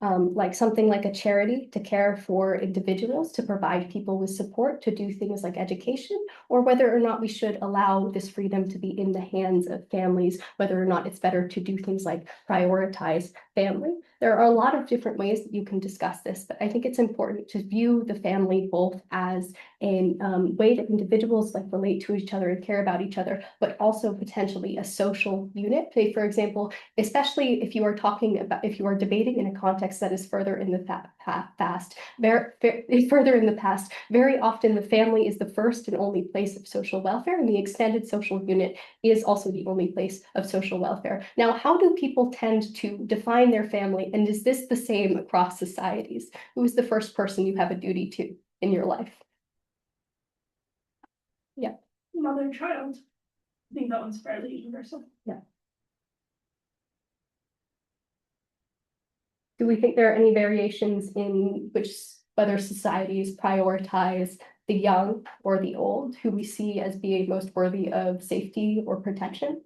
like something like a charity to care for individuals, to provide people with support, to do things like education, or whether or not we should allow this freedom to be in the hands of families, whether or not it's better to do things like prioritize family. There are a lot of different ways that you can discuss this, but I think it's important to view the family both as a way that individuals like relate to each other and care about each other, but also potentially a social unit. Say, for example, especially if you are talking about, if you are debating in a context that is further in the further in the past, very often the family is the first and only place of social welfare, and the extended social unit is also the only place of social welfare. Now, how do people tend to define their family, and is this the same across societies? Who is the first person you have a duty to in your life? Yeah. Mother and child. I think that one's fairly universal. Yeah. Do we think there are any variations in which whether societies prioritize the young or the old, who we see as being most worthy of safety or protection?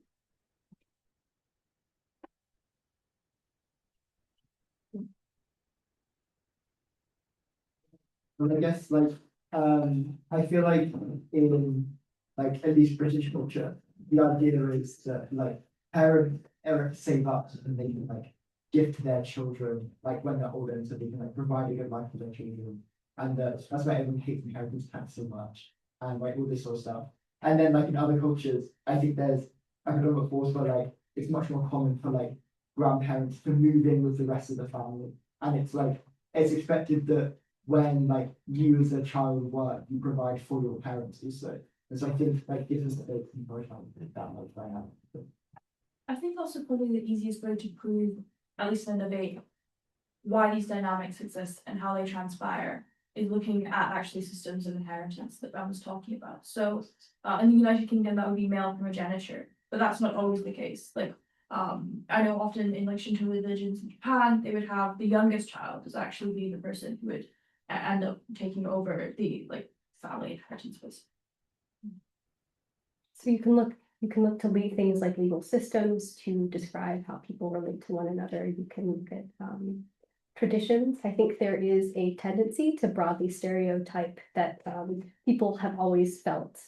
And I guess like I feel like in like at least British culture, the idea is that like parents save up and they can like give to their children like when they're older so they can like provide a good life for their children. And that's why everyone hates inheritance tax so much and like all this sort of stuff. And then like in other cultures, I think there's economic force where like it's much more common for like grandparents to move in with the rest of the family. And it's like it's expected that when like you as a child work, you provide for your parents also. And so I think like it is that they can work out that much right now. I think also probably the easiest way to prove, at least in a debate, why these dynamics exist and how they transpire is looking at actually systems of inheritance that Ben was talking about. So in the United Kingdom, that would be male primogeniture, but that's not always the case. Like I know often in like Shinto religions in Japan, they would have the youngest child is actually be the person who would end up taking over the like family inheritance list. So you can look to lead things like legal systems to describe how people relate to one another. You can look at traditions. I think there is a tendency to broadly stereotype that people have always felt.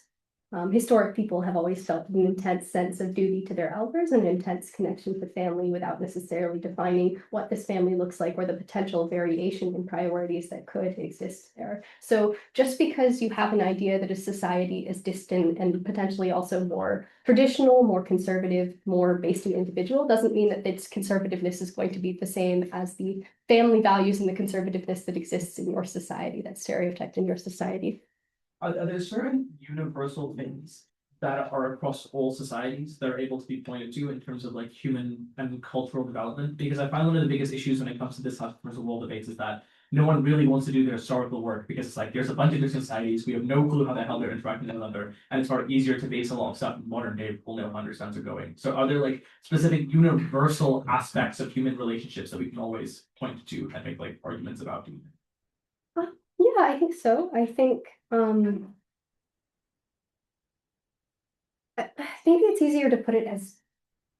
Historic people have always felt an intense sense of duty to their elders and an intense connection to family without necessarily defining what this family looks like or the potential variation in priorities that could exist there. So just because you have an idea that a society is distant and potentially also more traditional, more conservative, more based in individual, doesn't mean that its conservativeness is going to be the same as the family values and the conservativeness that exists in your society, that's stereotyped in your society. Are there certain universal things that are across all societies that are able to be pointed to in terms of like human and cultural development? Because I find one of the biggest issues when it comes to this type of world debates is that no one really wants to do their historical work because it's like there's a bunch of different societies, we have no clue how the hell they're interacting with one another, and it's far easier to base a lot of stuff in modern day we'll know how understands are going. So are there like specific universal aspects of human relationships that we can always point to and make like arguments about? Yeah, I think so. I think maybe it's easier to put it as,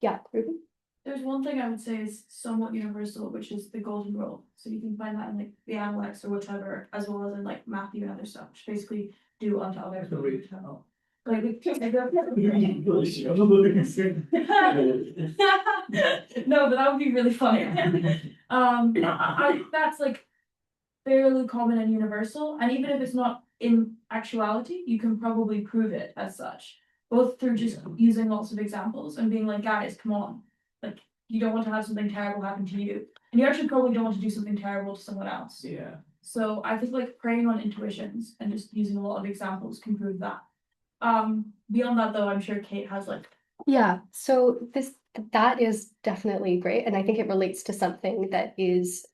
yeah, Ruby. There's one thing I would say is somewhat universal, which is the golden rule. So you can find that in like the Analects or whatever, as well as in like Matthew and other stuff, which basically do unto others. Like no, but that would be really funny. I think that's like fairly common and universal, and even if it's not in actuality, you can probably prove it as such, both through just using lots of examples and being like, guys, come on, like you don't want to have something terrible happen to you, and you actually probably don't want to do something terrible to someone else. Yeah. So I think like preying on intuitions and just using a lot of examples can prove that. Beyond that though, I'm sure Kate has like. Yeah, so that is definitely great, and I think it relates to something that is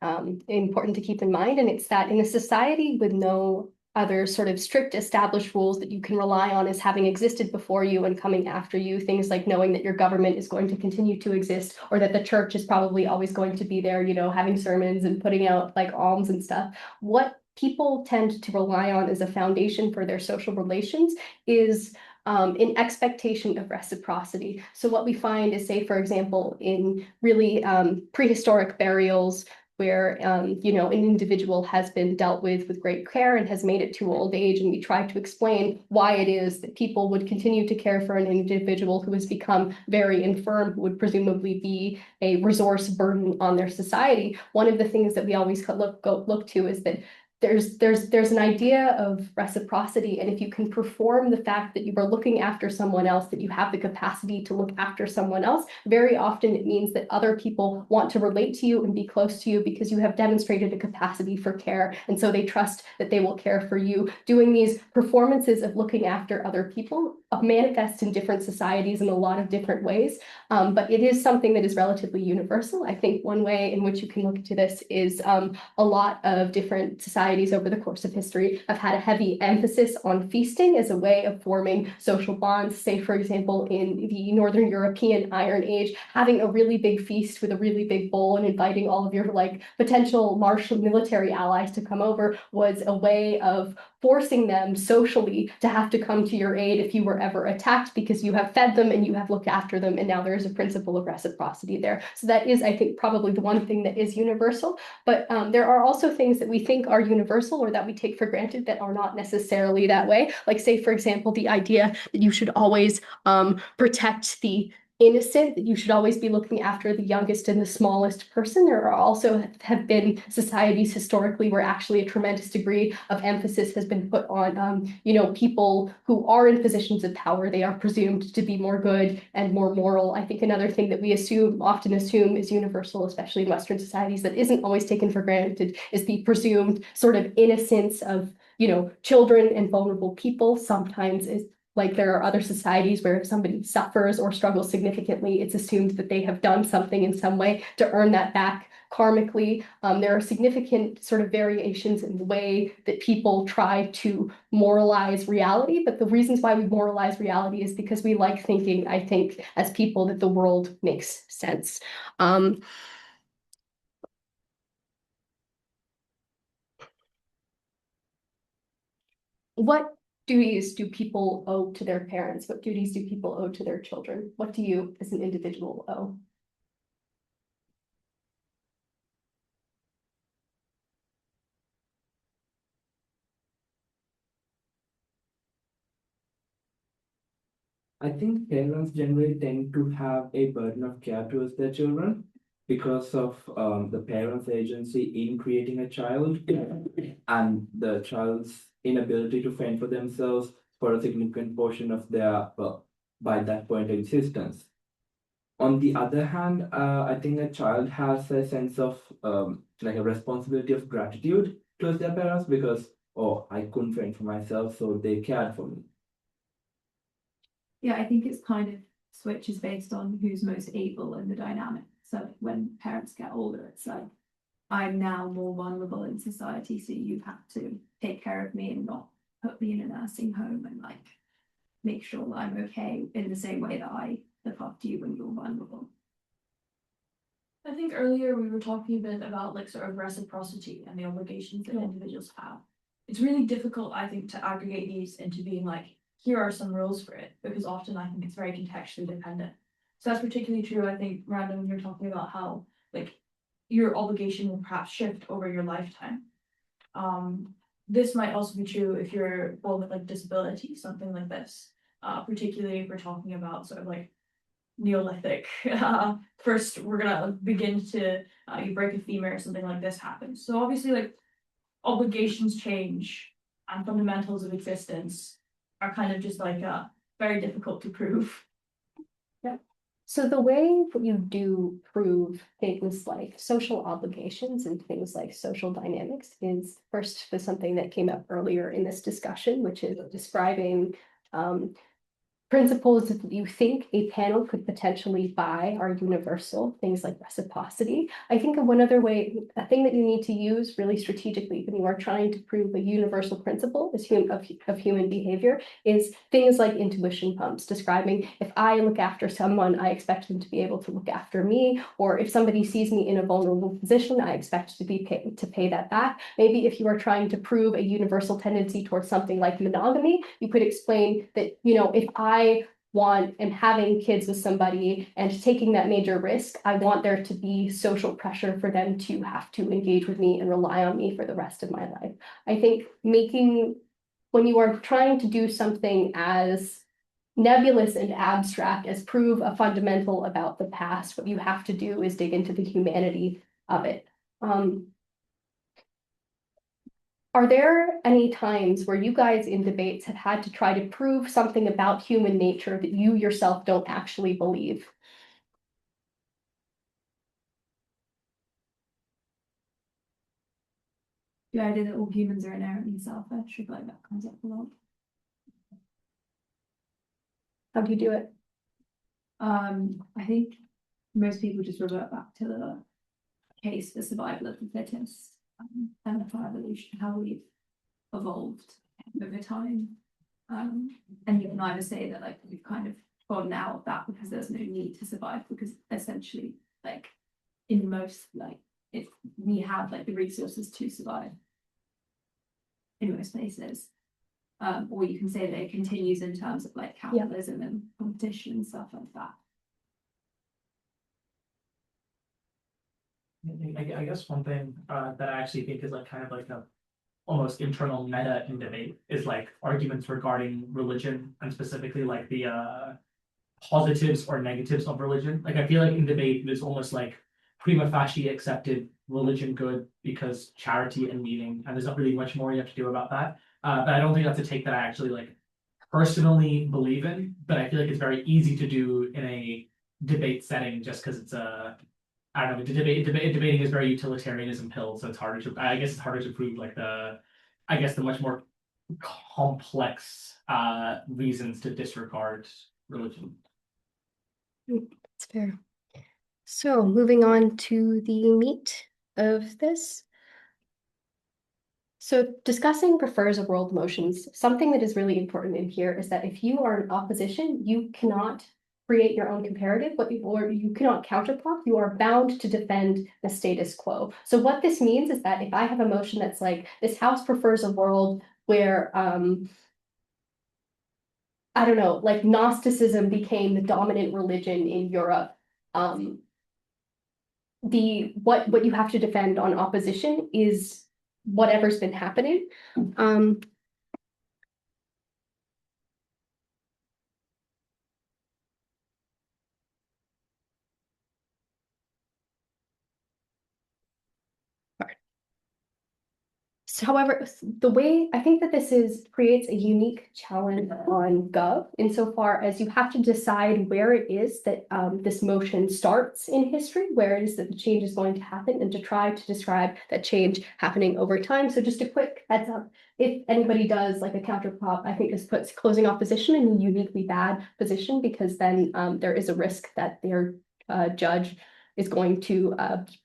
important to keep in mind, and it's that in a society with no other sort of strict established rules that you can rely on as having existed before you and coming after you, things like knowing that your government is going to continue to exist or that the church is probably always going to be there, you know, having sermons and putting out like alms and stuff. What people tend to rely on as a foundation for their social relations is in expectation of reciprocity. So what we find is, say, for example, in really prehistoric burials, where, you know, an individual has been dealt with great care and has made it to old age. And we try to explain why it is that people would continue to care for an individual who has become very infirm, who would presumably be a resource burden on their society. One of the things that we always look to is that there's an idea of reciprocity, and if you can perform the fact that you are looking after someone else, that you have the capacity to look after someone else, very often it means that other people want to relate to you and be close to you because you have demonstrated a capacity for care, and so they trust that they will care for you. Doing these performances of looking after other people manifests in different societies in a lot of different ways, but it is something that is relatively universal. I think one way in which you can look into this is a lot of different societies over the course of history have had a heavy emphasis on feasting as a way of forming social bonds. Say, for example, in the Northern European Iron Age, having a really big feast with a really big bowl and inviting all of your like potential martial military allies to come over was a way of forcing them socially to have to come to your aid if you were ever attacked, because you have fed them and you have looked after them, and now there is a principle of reciprocity there. So that is, I think, probably the one thing that is universal. But there are also things that we think are universal or that we take for granted that are not necessarily that way. Like, say, for example, the idea that you should always protect the innocent, that you should always be looking after the youngest and the smallest person. There are also have been societies historically where actually a tremendous degree of emphasis has been put on, you know, people who are in positions of power. They are presumed to be more good and more moral. I think another thing that we often assume is universal, especially in Western societies, that isn't always taken for granted, is the presumed sort of innocence of, you know, children and vulnerable people. Sometimes is like there are other societies where if somebody suffers or struggles significantly, it's assumed that they have done something in some way to earn that back karmically. There are significant sort of variations in the way that people try to moralize reality, but the reasons why we moralize reality is because we like thinking, I think, as people, that the world makes sense. What duties do people owe to their parents? What duties do people owe to their children? What do you, as an individual, owe? I think parents generally tend to have a burden of care towards their children because of the parents' agency in creating a child and the child's inability to fend for themselves for a significant portion of their, well, by that point, existence. On the other hand, I think a child has a sense of like a responsibility of gratitude towards their parents because, oh, I couldn't fend for myself, so they cared for me. Yeah, I think it's kind of switches based on who's most able in the dynamic. So when parents get older, it's like, I'm now more vulnerable in society, so you have to take care of me and not put me in a nursing home and like make sure that I'm okay in the same way that I look after you when you're vulnerable. I think earlier we were talking a bit about like sort of reciprocity and the obligations that individuals have. It's really difficult, I think, to aggregate these into being like, here are some rules for it, because often I think it's very contextually dependent. So that's particularly true, I think, Random, when you're talking about how like your obligation will perhaps shift over your lifetime. This might also be true if you're born with like disability, something like this. Particularly if we're talking about sort of like Neolithic. First, we're gonna begin to you break a femur or something like this happens. So obviously, like obligations change and fundamentals of existence are kind of just like very difficult to prove. Yeah. So the way that you do prove things like social obligations and things like social dynamics is first for something that came up earlier in this discussion, which is describing principles that you think a panel could potentially buy are universal, things like reciprocity. I think of one other way, a thing that you need to use really strategically when you are trying to prove a universal principle of human behavior is things like intuition pumps, describing if I look after someone, I expect them to be able to look after me, or if somebody sees me in a vulnerable position, I expect to pay that back. Maybe if you are trying to prove a universal tendency towards something like monogamy, you could explain that, you know, if I am having kids with somebody and taking that major risk, I want there to be social pressure for them to have to engage with me and rely on me for the rest of my life. I think when you are trying to do something as nebulous and abstract as prove a fundamental about the past, what you have to do is dig into the humanity of it. Are there any times where you guys in debates have had to try to prove something about human nature that you yourself don't actually believe? The idea that all humans are inherently selfish, I feel like that comes up a lot. How do you do it? I think most people just revert back to the case for survival of the fittest, and for evolution, how we've evolved over time. And you can either say that like we've kind of gotten out of that because there's no need to survive, because essentially like in most we have like the resources to survive in most places. Or you can say that it continues in terms of like capitalism and competition and stuff like that. I guess one thing that I actually think is like kind of like a almost internal meta in debate is like arguments regarding religion, and specifically like the positives or negatives of religion. Like I feel like in debate it's almost like prima facie accepted religion good because charity and meaning, and there's not really much more you have to do about that. But I don't think that's a take that I actually like personally believe in, but I feel like it's very easy to do in a debate setting just because it's a I don't know, debating is very utilitarianism pill, so it's harder to, I guess it's harder to prove like the much more complex reasons to disregard religion. That's fair. So moving on to the meat of this. So discussing prefers of world motions, something that is really important in here is that if you are in opposition, you cannot create your own comparative, or you cannot counterplot, you are bound to defend the status quo. So what this means is that if I have a motion that's like, this house prefers a world where, I don't know, like Gnosticism became the dominant religion in Europe, what you have to defend on opposition is whatever's been happening. So, however, the way I think that this creates a unique challenge on Gov insofar as you have to decide where it is that this motion starts in history, where it is that the change is going to happen, and to try to describe that change happening over time. So just a quick heads up, if anybody does like a counterprop, I think this puts closing opposition in a uniquely bad position, because then there is a risk that their judge is going to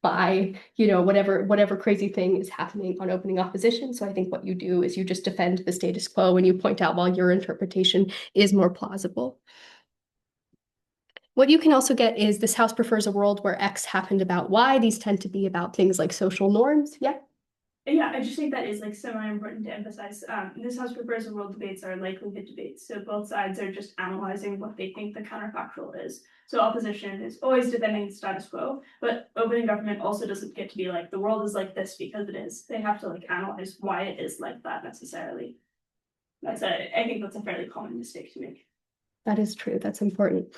buy, whatever crazy thing is happening on opening opposition. So I think what you do is you just defend the status quo and you point out while your interpretation is more plausible. What you can also get is this house prefers a world where X happened about Y. These tend to be about things like social norms. Yeah. Yeah, I just think that is like semi-important to emphasize. This house prefers a world debates are likelihood debates. So both sides are just analyzing what they think the counterfactual is. So opposition is always defending the status quo, but opening government also doesn't get to be like, the world is like this because it is. They have to like analyze why it is like that necessarily. I think that's a fairly common mistake to make. That is true. That's important.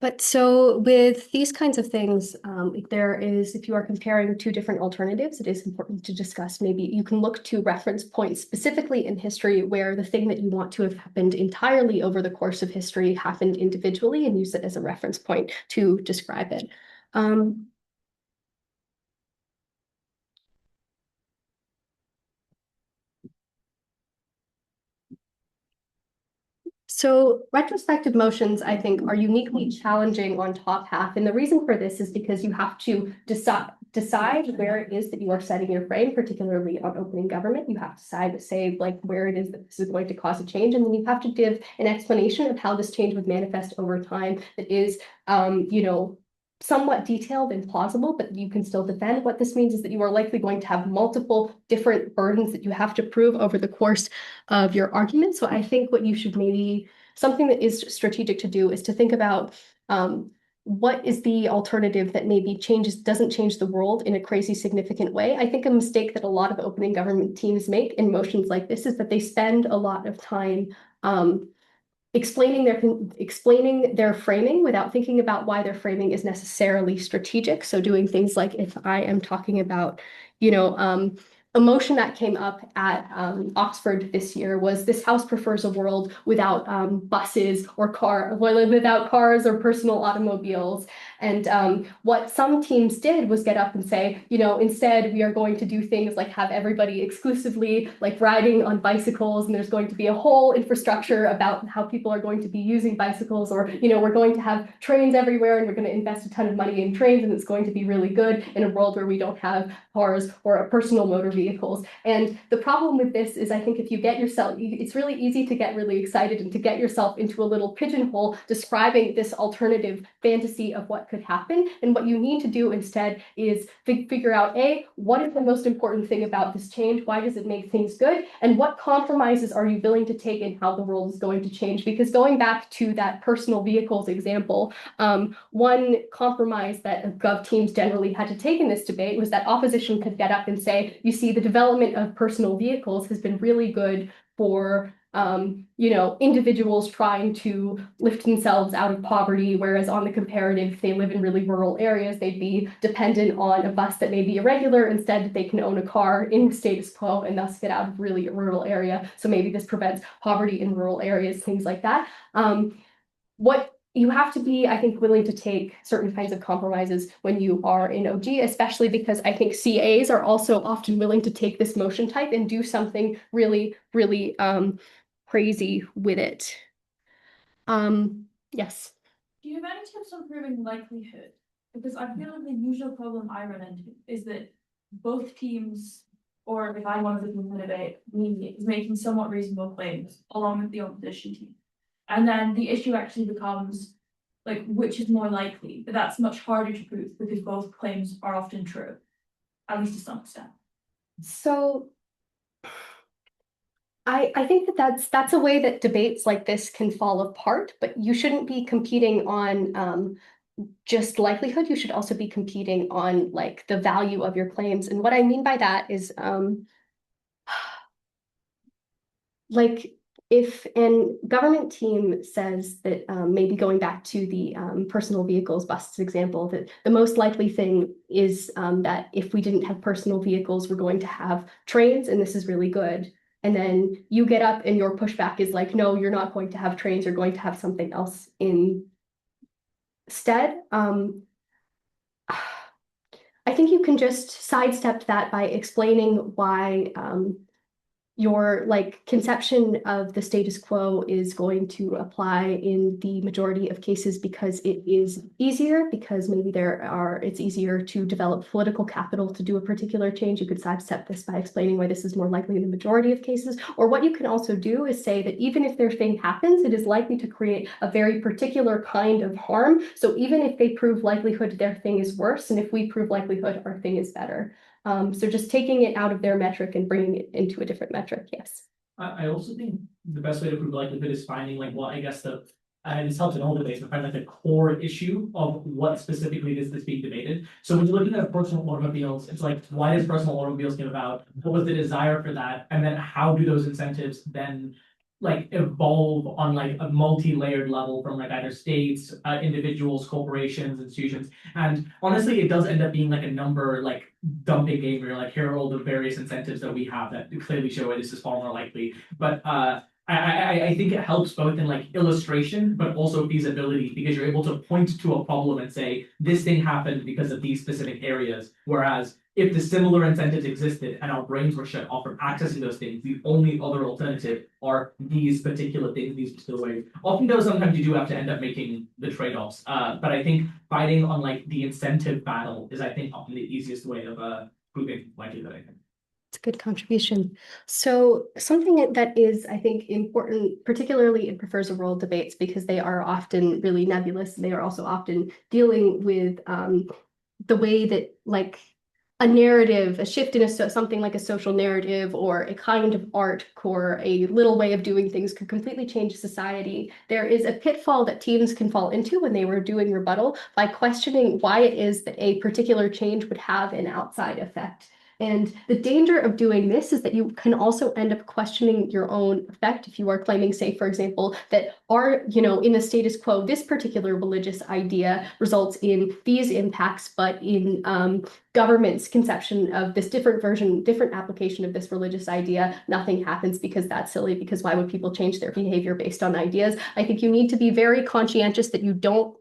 But so with these kinds of things, if you are comparing two different alternatives, it is important to discuss, maybe you can look to reference points specifically in history where the thing that you want to have happened entirely over the course of history happened individually, and use it as a reference point to describe it. So retrospective motions, I think, are uniquely challenging on top half. And the reason for this is because you have to decide where it is that you are setting your frame, particularly on opening government. You have to say like where it is that this is going to cause a change. And then you have to give an explanation of how this change would manifest over time that is, somewhat detailed and plausible, but you can still defend. What this means is that you are likely going to have multiple different burdens that you have to prove over the course of your argument. So I think what you should maybe, something that is strategic to do is to think about what is the alternative that maybe doesn't change the world in a crazy significant way. I think a mistake that a lot of opening government teams make in motions like this is that they spend a lot of time explaining their framing without thinking about why their framing is necessarily strategic. So doing things like, if I am talking about, a motion that came up at Oxford this year was this house prefers a world without buses or without cars or personal automobiles. And what some teams did was get up and say, instead we are going to do things like have everybody exclusively like riding on bicycles, and there's going to be a whole infrastructure about how people are going to be using bicycles, or we're going to have trains everywhere and we're going to invest a ton of money in trains, and it's going to be really good in a world where we don't have cars or personal motor vehicles. And the problem with this is, I think if you get yourself, it's really easy to get really excited and to get yourself into a little pigeonhole describing this alternative fantasy of what could happen. And what you need to do instead is figure out, A, what is the most important thing about this change? Why does it make things good? And what compromises are you willing to take in how the world is going to change? Because going back to that personal vehicles example, one compromise that gov teams generally had to take in this debate was that opposition could get up and say, you see, the development of personal vehicles has been really good for individuals trying to lift themselves out of poverty, whereas on the comparative, if they live in really rural areas, they'd be dependent on a bus that may be irregular. Instead, they can own a car in the status quo and thus get out of really a rural area. So maybe this prevents poverty in rural areas, things like that. What you have to be, I think, willing to take certain kinds of compromises when you are in OG, especially because I think CAs are also often willing to take this motion type and do something really, really crazy with it. Yes. Do you have any tips on proving likelihood? Because I feel like the usual problem I run into is that both teams, or if I wanted to win the debate, me is making somewhat reasonable claims along with the opposition team. And then the issue actually becomes like, which is more likely? But that's much harder to prove because both claims are often true, at least to some extent. So I think that's a way that debates like this can fall apart, but you shouldn't be competing on just likelihood. You should also be competing on like the value of your claims. And what I mean by that is like, if a government team says that maybe going back to the personal vehicles buses example, that the most likely thing is that if we didn't have personal vehicles, we're going to have trains, and this is really good. And then you get up and your pushback is like, no, you're not going to have trains, you're going to have something else instead. I think you can just sidestep that by explaining why your like conception of the status quo is going to apply in the majority of cases because it is easier, because maybe it's easier to develop political capital to do a particular change. You could sidestep this by explaining why this is more likely in the majority of cases. Or what you can also do is say that even if their thing happens, it is likely to create a very particular kind of harm. So even if they prove likelihood, their thing is worse, and if we prove likelihood, our thing is better. So just taking it out of their metric and bringing it into a different metric, yes. I also think the best way to prove likelihood is finding like, well, I guess and this helps in all debates, but find like the core issue of what specifically is this being debated. So when you're looking at personal automobiles, it's like, why does personal automobiles come about? What was the desire for that? And then how do those incentives then like evolve on like a multi-layered level from like either states, individuals, corporations, institutions. And honestly, it does end up being like a number like dumping game where you're like, here are all the various incentives that we have that clearly show why this is far more likely. But I think it helps both in like illustration, but also feasibility, because you're able to point to a problem and say, this thing happened because of these specific areas. Whereas if the similar incentives existed and our brains were shut off from accessing those things, the only other alternative are these particular things, these particular ways. Often though, sometimes you do have to end up making the trade-offs. But I think fighting on like the incentive battle is, I think, often the easiest way of proving likelihood, I think. It's a good contribution. So something that is, I think, important, particularly in prefers a world debates, because they are often really nebulous. They are also often dealing with the way that like a narrative, a shift in something like a social narrative or a kind of art or a little way of doing things could completely change society. There is a pitfall that teams can fall into when they were doing rebuttal by questioning why it is that a particular change would have an outside effect. And the danger of doing this is that you can also end up questioning your own effect if you are claiming, say, for example, that in the status quo, this particular religious idea results in these impacts, but in government's conception of this different version, different application of this religious idea, nothing happens because that's silly, because why would people change their behavior based on ideas? I think you need to be very conscientious that you don't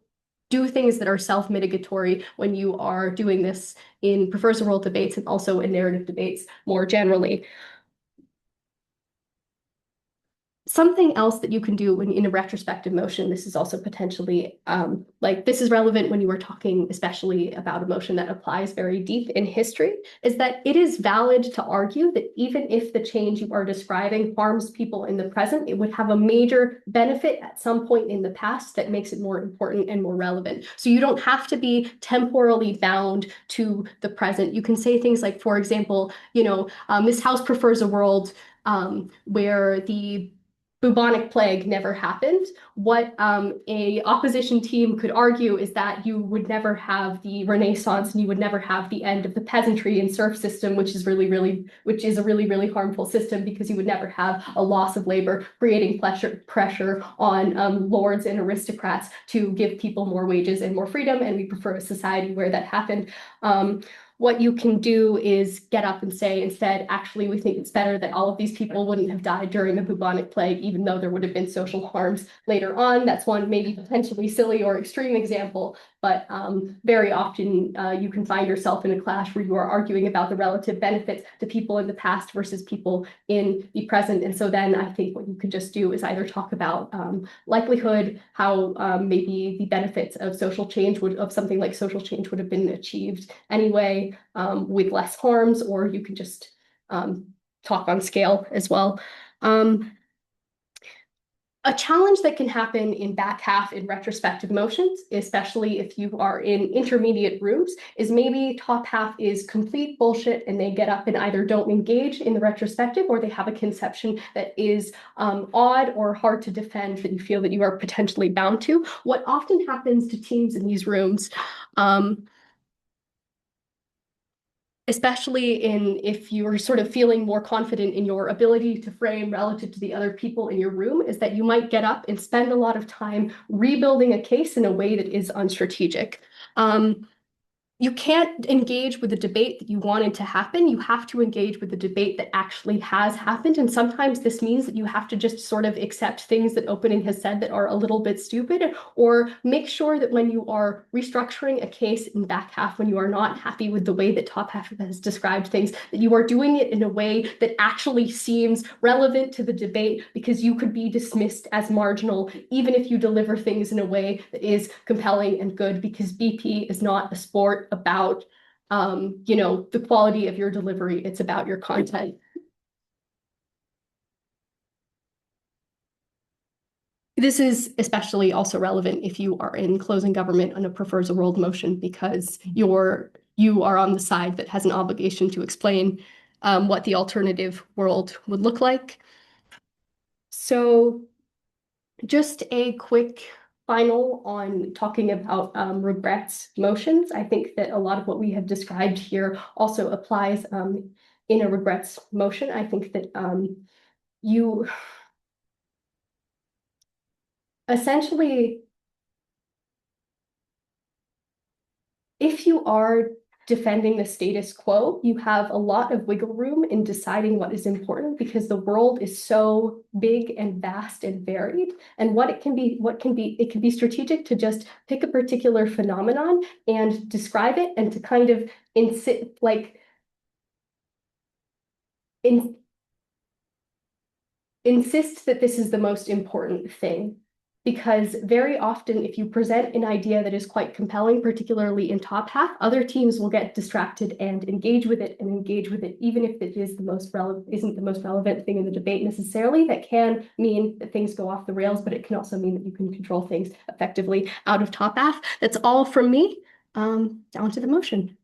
do things that are self-mitigatory when you are doing this in prefers a world debates and also in narrative debates more generally. Something else that you can do when in a retrospective motion, this is also potentially this is relevant when you are talking especially about a motion that applies very deep in history, is that it is valid to argue that even if the change you are describing harms people in the present, it would have a major benefit at some point in the past that makes it more important and more relevant. So you don't have to be temporally bound to the present. You can say things like, for example, this house prefers a world where the bubonic plague never happened. What a opposition team could argue is that you would never have the Renaissance and you would never have the end of the peasantry and serf system, which is a really, really harmful system, because you would never have a loss of labor, creating pressure on lords and aristocrats to give people more wages and more freedom. And we prefer a society where that happened. What you can do is get up and say instead, actually, we think it's better that all of these people wouldn't have died during the bubonic plague, even though there would have been social harms later on. That's one maybe potentially silly or extreme example, but very often you can find yourself in a clash where you are arguing about the relative benefits to people in the past versus people in the present. And so then I think what you could just do is either talk about likelihood, how maybe the benefits of something like social change would have been achieved anyway, with less harms, or you can just talk on scale as well. A challenge that can happen in back half in retrospective motions, especially if you are in intermediate rooms, is maybe top half is complete bullshit and they get up and either don't engage in the retrospective or they have a conception that is odd or hard to defend that you feel that you are potentially bound to. What often happens to teams in these rooms, especially if you're sort of feeling more confident in your ability to frame relative to the other people in your room, is that you might get up and spend a lot of time rebuilding a case in a way that is unstrategic. You can't engage with the debate that you wanted to happen. You have to engage with the debate that actually has happened. And sometimes this means that you have to just sort of accept things that opening has said that are a little bit stupid, or make sure that when you are restructuring a case in back half, when you are not happy with the way that top half has described things, that you are doing it in a way that actually seems relevant to the debate, because you could be dismissed as marginal, even if you deliver things in a way that is compelling and good, because BP is not a sport about the quality of your delivery. It's about your content. This is especially also relevant if you are in closing government on a prefers a world motion, because you are on the side that has an obligation to explain what the alternative world would look like. So just a quick final on talking about regrets motions. I think that a lot of what we have described here also applies in a regrets motion. I think that you essentially, if you are defending the status quo, you have a lot of wiggle room in deciding what is important, because the world is so big and vast and varied. And it can be strategic to just pick a particular phenomenon and describe it, and to kind of insist that this is the most important thing, because very often if you present an idea that is quite compelling, particularly in top half, other teams will get distracted and engage with it, even if it is isn't the most relevant thing in the debate necessarily. That can mean that things go off the rails, but it can also mean that you can control things effectively out of top half. That's all from me. On to the motion.